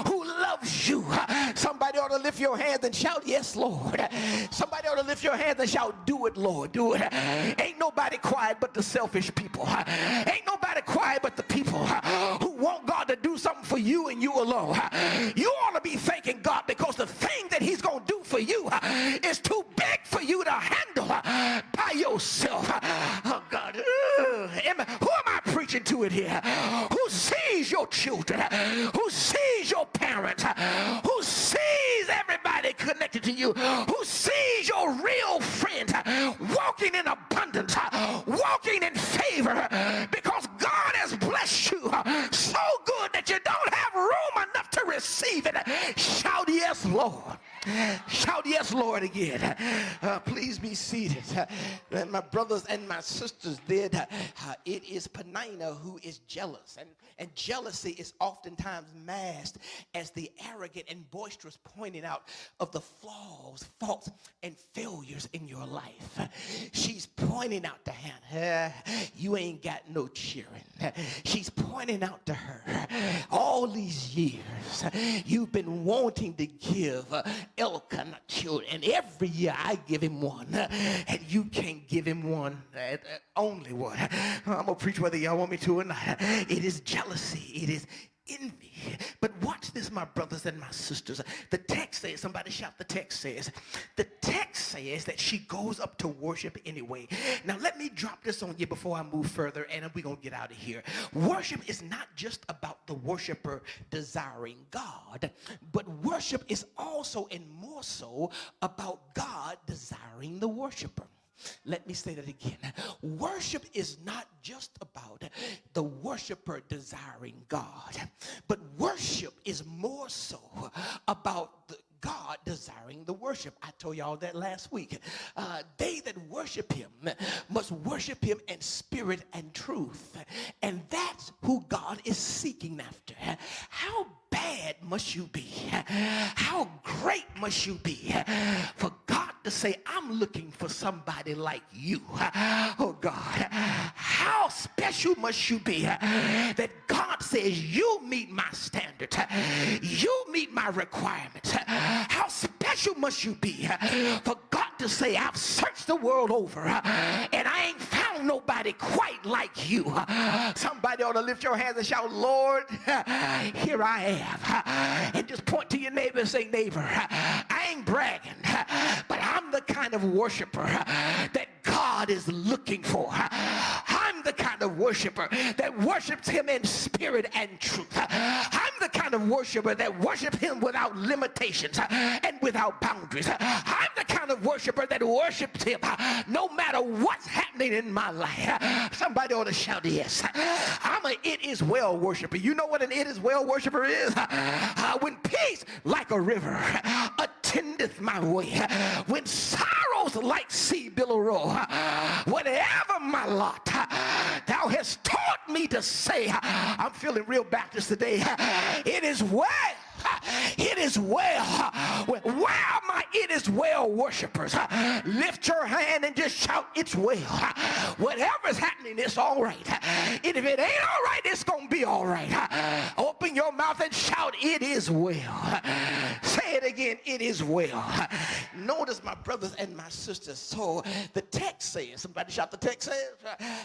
who loves you. Somebody ought to lift your hands and shout, yes, Lord. Somebody ought to lift your hands and shout, do it, Lord, do it. Ain't nobody quiet but the selfish people. Ain't nobody quiet but the people who want God to do something for you and you alone. You ought to be thanking God because the thing that he's going to do for you is too big for you to handle by yourself. Oh, God. Who am I preaching to it here? Who sees your children? Who sees your parents? Who sees everybody connected to you? Who sees your real friends walking in abundance, walking in favor, because God has blessed you so good that you don't have room enough to receive it. Shout yes, Lord. Shout yes, Lord, again. Please be seated. My brothers and my sisters did. It is Peninnah who is jealous. And jealousy is oftentimes masked as the arrogant and boisterous pointing out of the flaws, faults, and failures in your life. She's pointing out to Hannah, you ain't got no cheering. She's pointing out to her, all these years, you've been wanting to give Elkanah children, and every year I give him one, and you can't give him one, only one. I'm going to preach whether y'all want me to or not. It is jealousy. It is envy. But watch this, my brothers and my sisters. The text says, somebody shout, the text says that she goes up to worship anyway. Now let me drop this on you before I move further, and we're going to get out of here. Worship is not just about the worshiper desiring God, but worship is also and more so about God desiring the worshiper. Let me say that again. Worship is not just about the worshiper desiring God, but worship is more so about God desiring the worship. I told y'all that last week. They that worship him must worship him in spirit and truth. And that's who God is seeking after. How bad must you be? How great must you be for God to say, I'm looking for somebody like you? Oh God, how special must you be that God says you meet my standards, you meet my requirements? How special must you be for God to say, I've searched the world over and I ain't found nobody quite like you? Somebody ought to lift your hands and shout, Lord, here I am. And just point to your neighbor and say, neighbor, I ain't bragging, but I'm the kind of worshiper that God is looking for. I'm the kind of worshiper that worships him in spirit and truth. I'm the kind of worshiper that worships him without limitations and without boundaries. I'm the kind of worshiper that worships him no matter what's happening in my life. Somebody ought to shout yes. I'm a it is well worshiper. You know what an it is well worshiper is? When peace like a river attendeth my way, when sorrows like sea billow roll, whatever my lot, thou hast taught me to say, I'm feeling real Baptist today, it is well. It is well. Where my it it is well, worshipers? Lift your hand and just shout, it's well. Whatever's happening, it's all right. And if it ain't all right, it's going to be all right. Open your mouth and shout, it is well. Say it again, it is well. Notice, my brothers and my sisters, so the text says, somebody shout, the text says,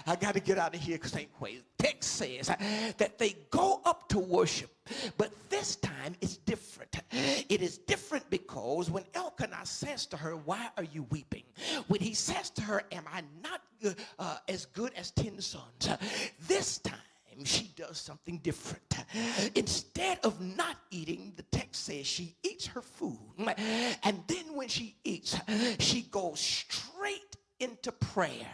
I got to get out of here because ain't crazy. Text says that they go up to worship, but this time it's different. It is different because when Elkanah says to her, why are you weeping? When he says to her, am I not as good as 10 sons? This time she does something different. Instead of not eating, the text says she eats her food, and then when she eats, she goes straight into prayer.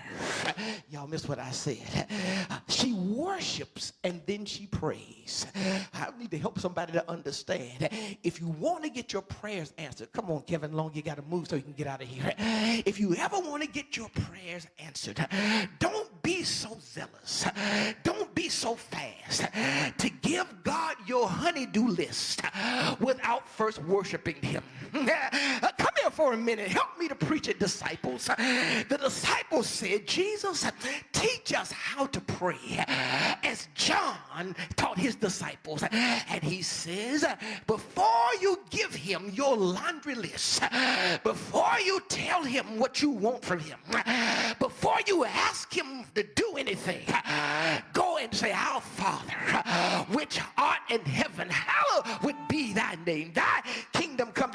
Y'all missed what I said. She worships and then she prays. I need to help somebody to understand. If you want to get your prayers answered, come on, Kevin Long, you got to move so you can get out of here. If you ever want to get your prayers answered, don't be so zealous. Don't be so fast to give God your honey-do list without first worshiping him. Come here for a minute. Help me to preach it, disciples. The disciples said, Jesus, teach us how to pray as John taught his disciples. And he says, before you give him your laundry list, before you tell him what you want from him, before you ask him to do anything, go and say, our Father, which art in heaven, hallowed be thy name. Thy kingdom come.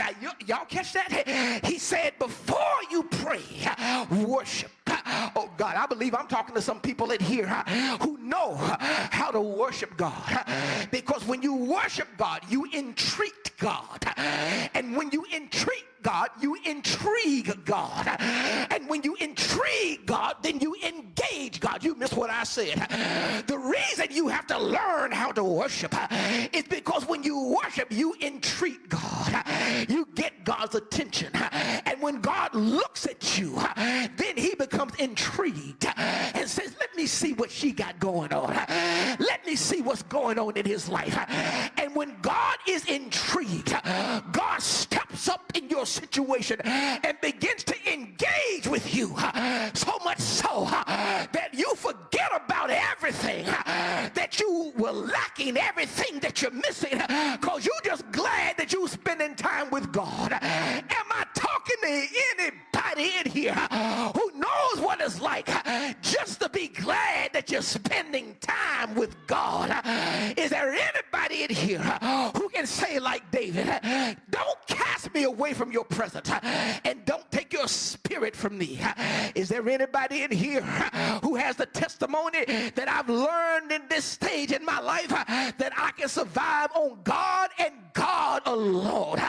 Y'all catch that? He said, before you pray, worship. Oh God, I believe I'm talking to some people in here who know how to worship God. Because when you worship God, you entreat God. And when you entreat God, you intrigue God. And when you intrigue God, then you engage God. You missed what I said. The reason you have to learn how to worship is because when you worship, you entreat God. You get God's attention. And when God looks at you, then he becomes intrigued and says, let me see what she got going on. Let me see what's going on in his life. And when God is intrigued, God steps up in your situation and begins to engage with you, so much so that you forget about everything that you were lacking, everything that you're missing, because you're just glad that you're spending time with God. Am I talking to anybody in here who knows what it's like just to be glad that you're spending time with God? Is there anybody in here who can say like David, don't cast me away from your presence and don't take your spirit from me? Is there anybody in here who has the testimony that I've learned in this stage in my life that I can survive on God and God alone?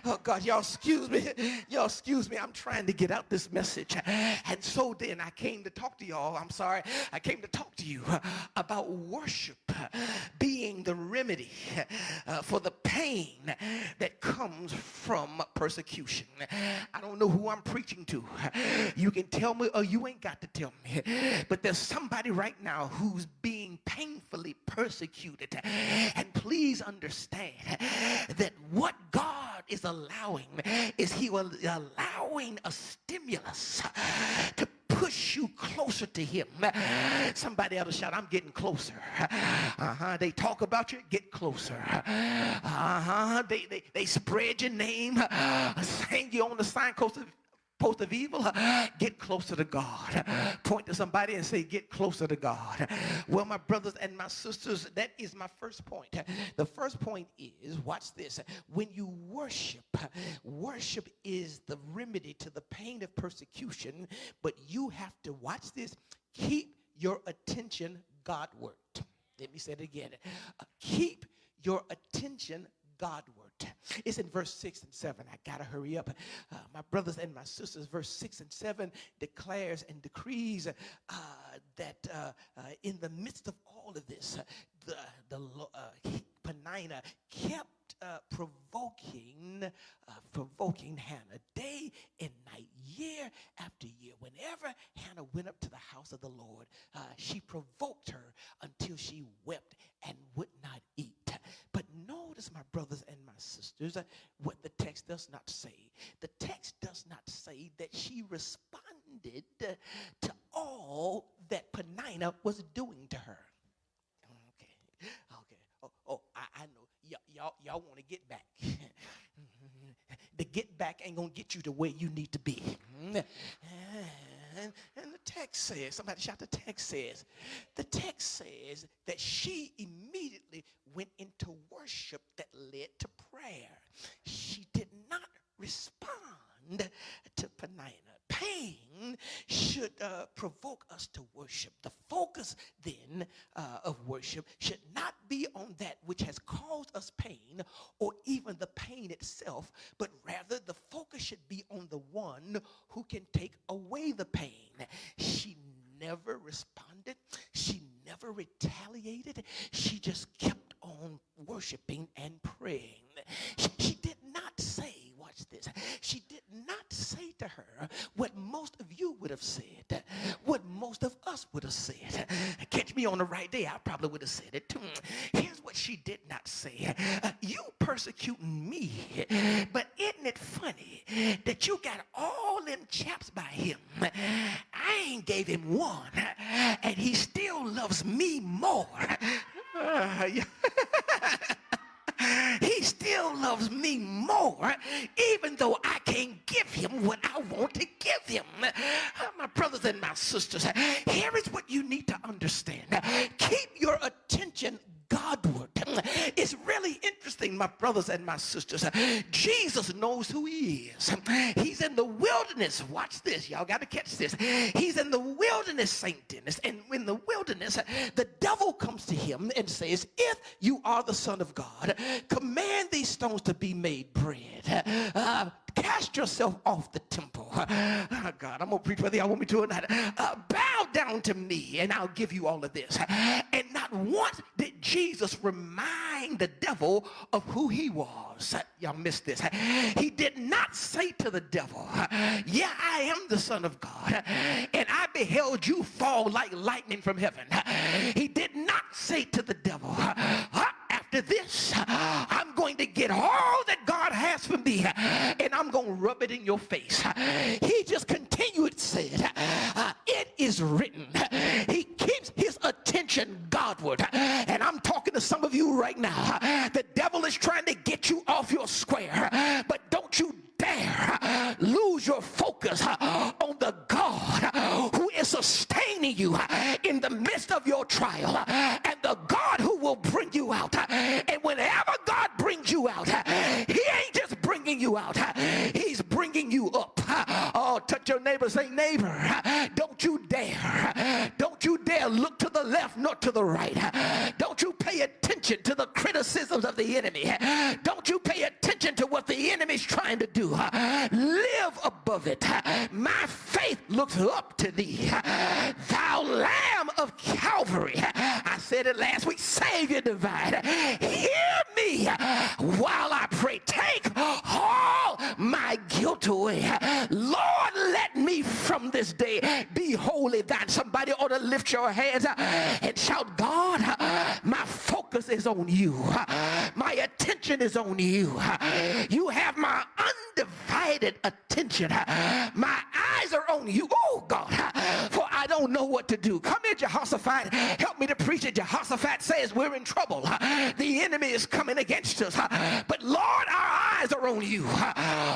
Oh God, y'all excuse me. Y'all excuse me. I'm trying to get out this message. And so then I came to talk to y'all. I'm sorry. I came to talk to you about worship being the remedy for the pain that comes from persecution. I don't know who I'm preaching to. You can tell me or you ain't got to tell me. But there's somebody right now who's being painfully persecuted. And please understand that what God is allowing is he will allowing a stimulus to push you closer to him. Somebody else shout, I'm getting closer. They talk about you, get closer. They spread your name, saying you on the signpost of evil. Get closer to God. Point to somebody and say, get closer to God. Well, my brothers and my sisters, that is my first point. The first point is, watch this. When you worship, worship is the remedy to the pain of persecution, but you have to, watch this, keep your attention Godward. Let me say it again. Keep your attention Godward. It's in verse 6 and 7. I got to hurry up. My brothers and my sisters, verse 6 and 7 declares and decrees that in the midst of all of this, Peninnah kept provoking Hannah day and night, year after year. Whenever Hannah went up to the house of the Lord, she provoked her until she wept and would not eat. But notice, my brothers and my sisters, what the text does not say. The text does not say that she responded to all that Peninnah was doing to her. Okay. I know. Y'all want to get back. The get back ain't going to get you to where you need to be. And the text says, somebody shout, the text says that she immediately went into worship that led to prayer. She did not respond to Peninnah. Pain should provoke us to worship. The focus then of worship should not be on that which has caused us pain or even the pain itself, but rather the focus should be on the one who can take away the pain. She never responded. She never retaliated. She just kept on worshiping and praying. She did not say, watch this, she did not say to her what most of you would have said, what most of us would have said. Catch me on the right day, I probably would have said it too. Here's what she did not say. You persecuting me, but isn't it funny that you got all them chaps by him? I ain't gave him one, and he still loves me more. He still loves me more, even though I can't give him what I want to give him. My brothers and my sisters, here is what you need to understand. Keep your attention Godward. It's really interesting, my brothers and my sisters. Jesus knows who he is. He's in the wilderness. Watch this. Y'all got to catch this. He's in the wilderness, Saint Dennis. And in the wilderness, the devil comes to him and says, if you are the Son of God, command these stones to be made bread. Cast yourself off the temple. Oh God, I'm going to preach whether y'all want me to or not. Bow down to me and I'll give you all of this. And not once did Jesus remind the devil of who he was. Y'all missed this. He did not say to the devil, yeah, I am the Son of God, and I beheld you fall like lightning from heaven. He did not say to the devil, after this, I'm going to get all that God has for me, and I'm going to rub it in your face. He just continued, said, it is written. He keeps his attention Godward. And I'm talking to some of you right now. The devil is trying to get you off your square, but don't you dare lose your focus on the God who is sustaining you in the midst of your trial, and the God who will bring you out. And whenever God brings you out, he ain't just bringing you out, he's bringing you up. Oh, touch your neighbor, say, neighbor, don't you dare look to the left nor to the right. Don't you pay attention to the criticisms of the enemy. Don't you pay attention to what the enemy's trying to do. Live above it. My faith looks up to thee, thou Lamb of Calvary. I said it last week, Savior divine, hear me while I pray. Take all my guilt away. Lord, let me from this day be holy thine. Somebody ought to lift your hands and shout, God, my focus is on you. My attention is on you. You have my undivided attention. My eyes are on you. Oh, God, for I don't know what to do. Come here, Jehoshaphat. Help me to preach it. Jehoshaphat says we're in trouble. The enemy is coming against us. But Lord, our eyes are on you,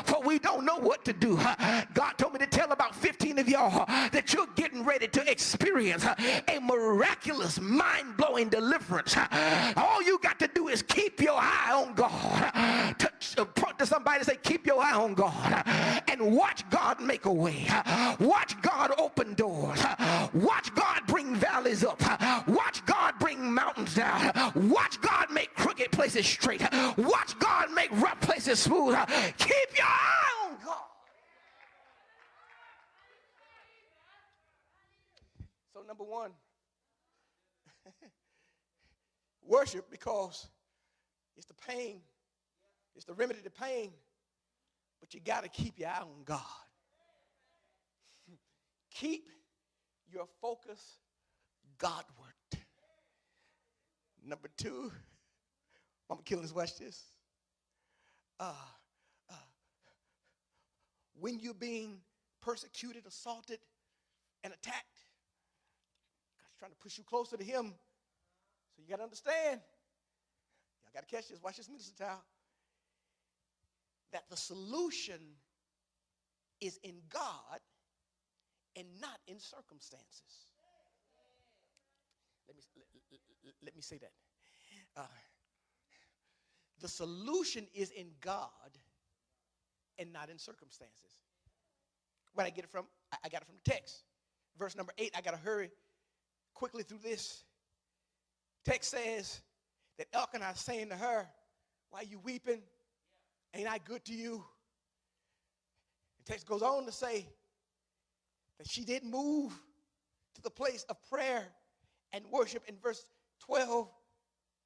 for we don't know what to do. God told me to tell about 15 of y'all that you're getting ready to experience a miraculous, mind-blowing deliverance. All you got to do is keep your eye on God. Point to somebody and say, keep your eye on God, and watch God make a way. Watch God open doors. Watch God bring valleys up. Watch God bring mountains down. Watch God make crooked places straight. Watch God make rough places smooth. Keep your eye on God. So number one, worship, because it's the pain. It's the remedy to pain. But you got to keep your eye on God. Keep your focus Godward. Number two, Mama Killings, watch this. when you're being persecuted, assaulted, and attacked, God's trying to push you closer to him. So you got to understand, y'all got to catch this, watch this, Minister Tao, that the solution is in God and not in circumstances. Let me say that. The solution is in God and not in circumstances. Where did I get it from? I got it from the text. Verse number 8, I got to hurry quickly through this. Text says that Elkanah is saying to her, why are you weeping? Ain't I good to you? The text goes on to say that she didn't move to the place of prayer and worship in verse 12.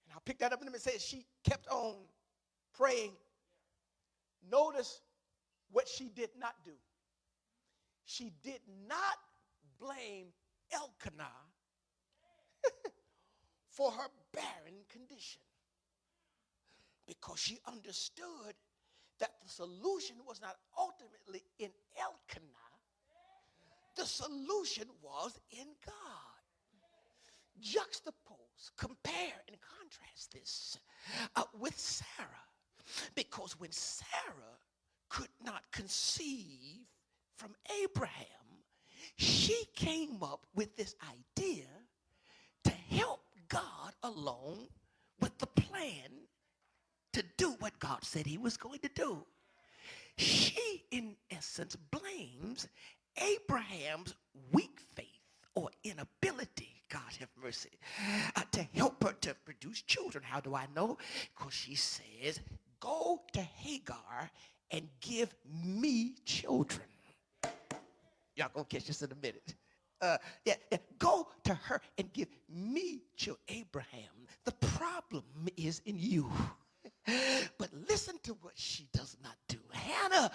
And I'll pick that up in a minute. It says she kept on praying. Notice what she did not do. She did not blame Elkanah for her barren condition, because she understood that the solution was not ultimately in Elkanah. The solution was in God. Juxtapose, compare, and contrast this with Sarah. Because when Sarah could not conceive from Abraham, she came up with this idea to help God along with the plan to do what God said he was going to do. She, in essence, blames Abraham's weak faith or inability, God have mercy, to help her to produce children. How do I know? Because she says, go to Hagar and give me children. Y'all gonna catch this in a minute. Go to her and give me children. Abraham, the problem is in you. But listen to what she does not do. Hannah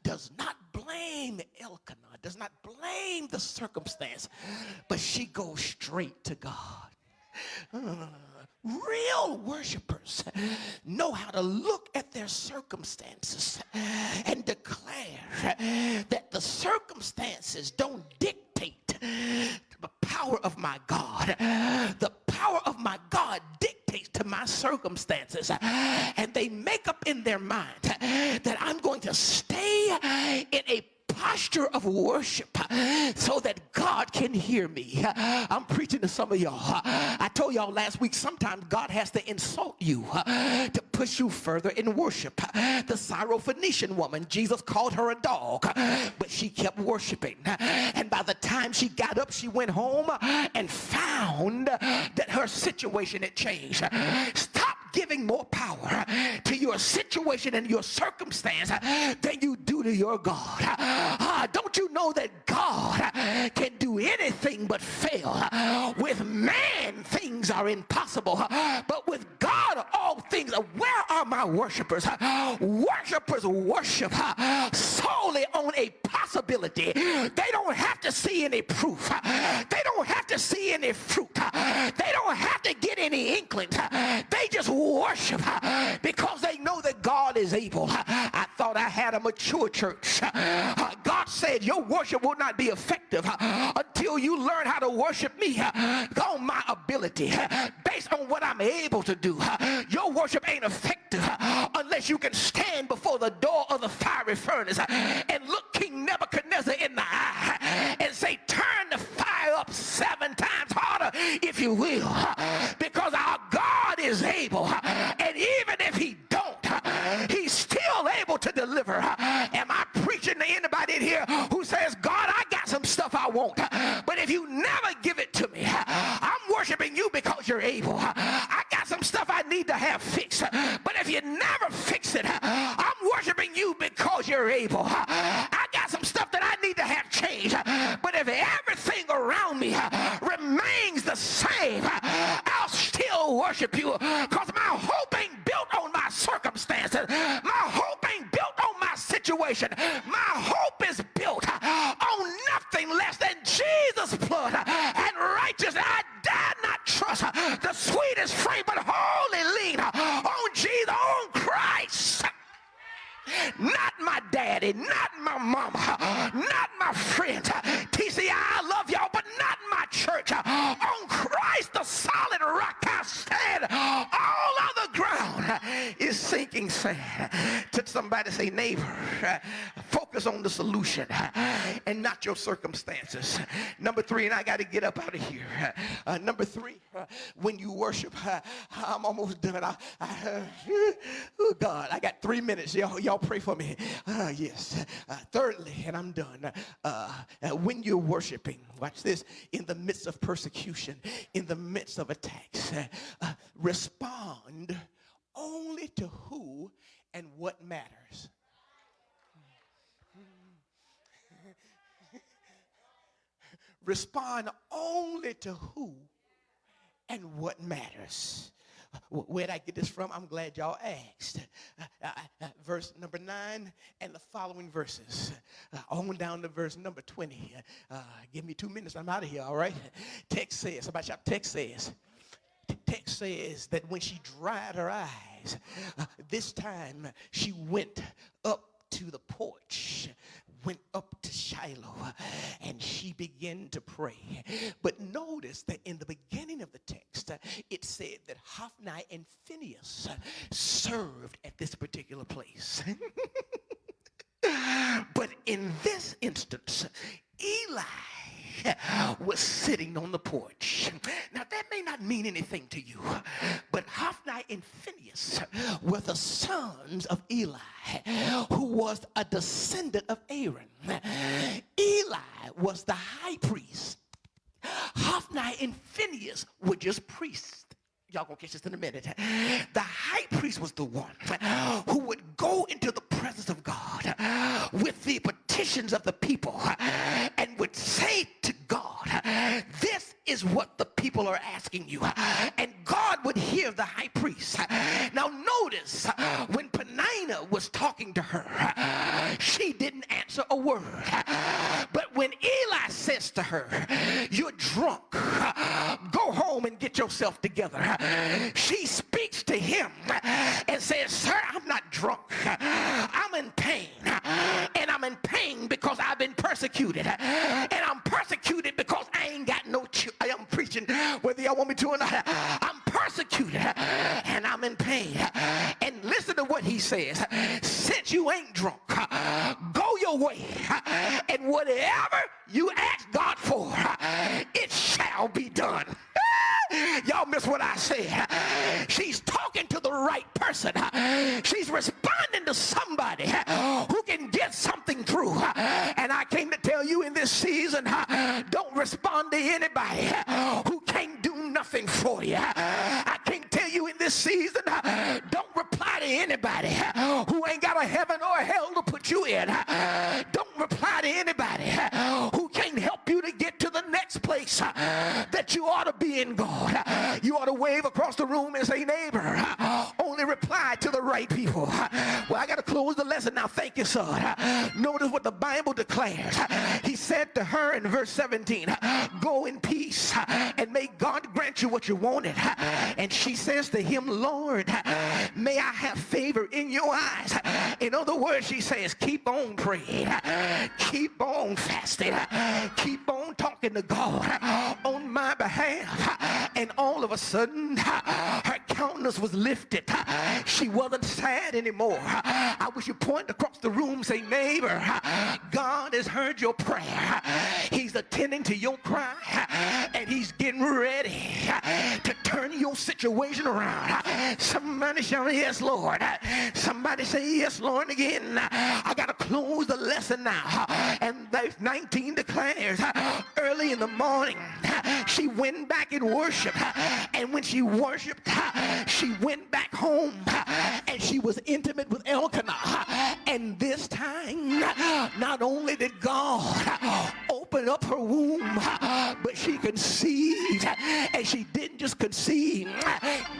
does not blame Elkanah, does not blame the circumstance, but she goes straight to God. Real worshipers know how to look at their circumstances and declare that the circumstances don't dictate the power of my God. The power of my God dictates to my circumstances, and they make up in their mind that I'm going to stay in a posture of worship so that God can hear me. I'm preaching to some of y'all. I told y'all last week, sometimes God has to insult you to push you further in worship. The Syrophoenician woman, Jesus called her a dog, but she kept worshiping. And by the time she got up, she went home and found that her situation had changed. Stop giving more power to your situation and your circumstance than you do to your God. Don't you know that God can do anything but fail? With man, things are impossible, but with God, all things. Where are my worshipers? Worshipers worship solely on a possibility. They don't have to see any proof. They don't have to see any fruit. They don't have to get any inklings. They just worship because they know that God is able. I thought I had a mature church. God said your worship will not be effective until you learn how to worship me on my ability, based on what I'm able to do. Your worship ain't effective unless you can stand before the door of the fiery furnace and look King Nebuchadnezzar in the eye and say, turn the fire up 7 times harder if you will, because our God is able, and even if he don't, he's still able to deliver. Am I preaching to anybody in here who says, God, I got some stuff I want, but if you never give it to me, I'm worshiping you because you're able. I got some stuff I need to have fixed, but if you never fix it, I'm worshiping you because you're able. I got some stuff that I need to have changed, but if everything around me remains the same, I'll still worship you, because my hope ain't built on my circumstances. My hope ain't built on my situation. My hope is built on nothing less than Jesus' blood and righteousness. I dare not trust the sweetest frame, but wholly lean on Jesus, on Christ. daddy, not my mama, not my friends. TCI, I love y'all, but not my church. On Christ, the solid rock I stand. All other ground is sinking sand. To somebody say, neighbor, focus on the solution and not your circumstances. Number three, and I got to get up out of here. Number three, when you worship, I'm almost done. Oh God, I got 3 minutes. Y'all pray for me. Yes. Thirdly, and I'm done. When you're worshiping, watch this, in the midst of persecution, in the midst of attacks, respond only to who and what matters. Respond only to who and what matters. Where'd I get this from? I'm glad y'all asked. Verse number 9 and the following verses. On down to verse number 20. Give me 2 minutes. I'm out of here, all right? Text says, somebody shout, text says. Text says that when she dried her eyes, this time she went up to the porch, went up to Shiloh, and she began to pray. But notice that in the beginning of the text, it said that Hophni and Phinehas served at this particular place. But in this instance, Eli was sitting on the porch. Now that may not mean anything to you, but Hophni and Phinehas were the sons of Eli, who was a descendant of Aaron. Eli was the high priest. Hophni and Phinehas were just priests. Y'all gonna catch this in a minute. The high priest was the one who would go into the presence of God with the petitions of the people and would say to God, this is what the people are asking you. And God would hear the high priest. Now notice, when Peninnah was talking to her, she didn't answer a word. But when Eli says to her, you're drunk, go home and get yourself together, she speaks to him and says, sir, I'm not drunk. I'm in pain. And I'm in pain because I've been persecuted. And I'm persecuted because I ain't got no I am preaching whether y'all want me to or not. I'm persecuted and I'm in pain. And listen to what he says. Since you ain't drunk, go your way. And whatever you ask God for, it shall be done. Y'all miss what I said. She's talking to the right person. She's responding to somebody who can get something through. And I came to tell you in this season, don't respond to anybody who can't do nothing for you. I can't tell you in this season, don't reply to anybody who ain't got a heaven or a hell to put you in. Don't reply to anybody who can't help you to get to the next place that you ought to be in, God. You ought to wave across the room and say, neighbor, only reply to the right people. Well, I got to close the lesson now. Thank you, son. Notice what the Bible declares. He said to her in verse 17, go in peace and may God grant you what you wanted. And she says to him, Lord, may I have favor in your eyes. In other words, she says, keep on praying, keep on fasting, keep on talking to God on my behalf. And all of a sudden, her countenance was lifted. She wasn't sad anymore. I wish you point across the room and say, neighbor, God has heard your prayer. He's attending to your cry, and he's getting ready to turn your situation around. Somebody shout, yes, Lord. Somebody say, yes, Lord, again. I got to close the lesson now. And verse 19 declares, early in the morning, she went back and worshiped. And when she worshiped, she went back home and she was intimate with Elkanah. And this time, not only did God open up her womb, but she conceived. And she didn't just conceive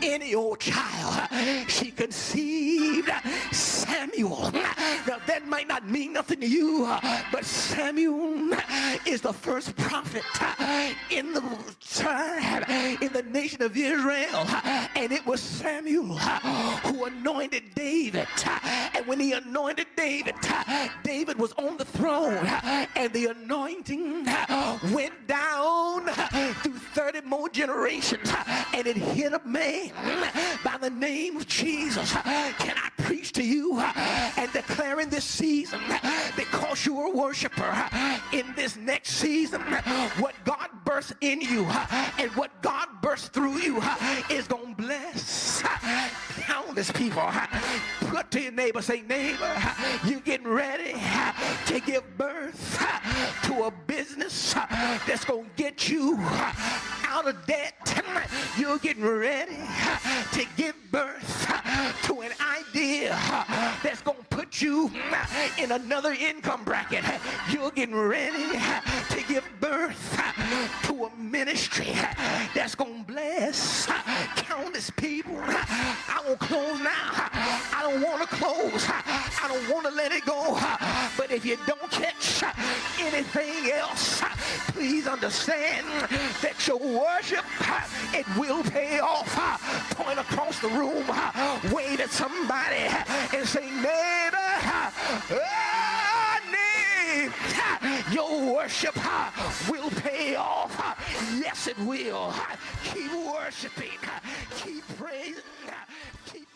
any old child. She conceived Samuel. Now that might not mean nothing to you, but Samuel is the first prophet in the tribe, in the nation of Israel. And it was Samuel who anointed David. And when he anointed David, David was on the throne, and the anointing went down through 30 more generations, and it hit a man by the name of Jesus. Can I preach to you and declare in this season, because you are a worshiper, in this next season, what God bursts in you and what God bursts through you is going to bless countless people. Put to your neighbor, say, neighbor, you're getting ready to give birth to a business that's going to get you out of debt. You're getting ready to give birth to an idea that's going to put you in another income bracket. You're getting ready to give birth to a ministry that's going to bless countless people. I won't close now. I don't want to close. I don't want to let it go. But if you don't catch anything else, please understand that your worship, it will pay off. Point across the room, wave at somebody and say, neighbor, your worship will pay off. Yes, it will. Keep worshiping. Keep praising. Keep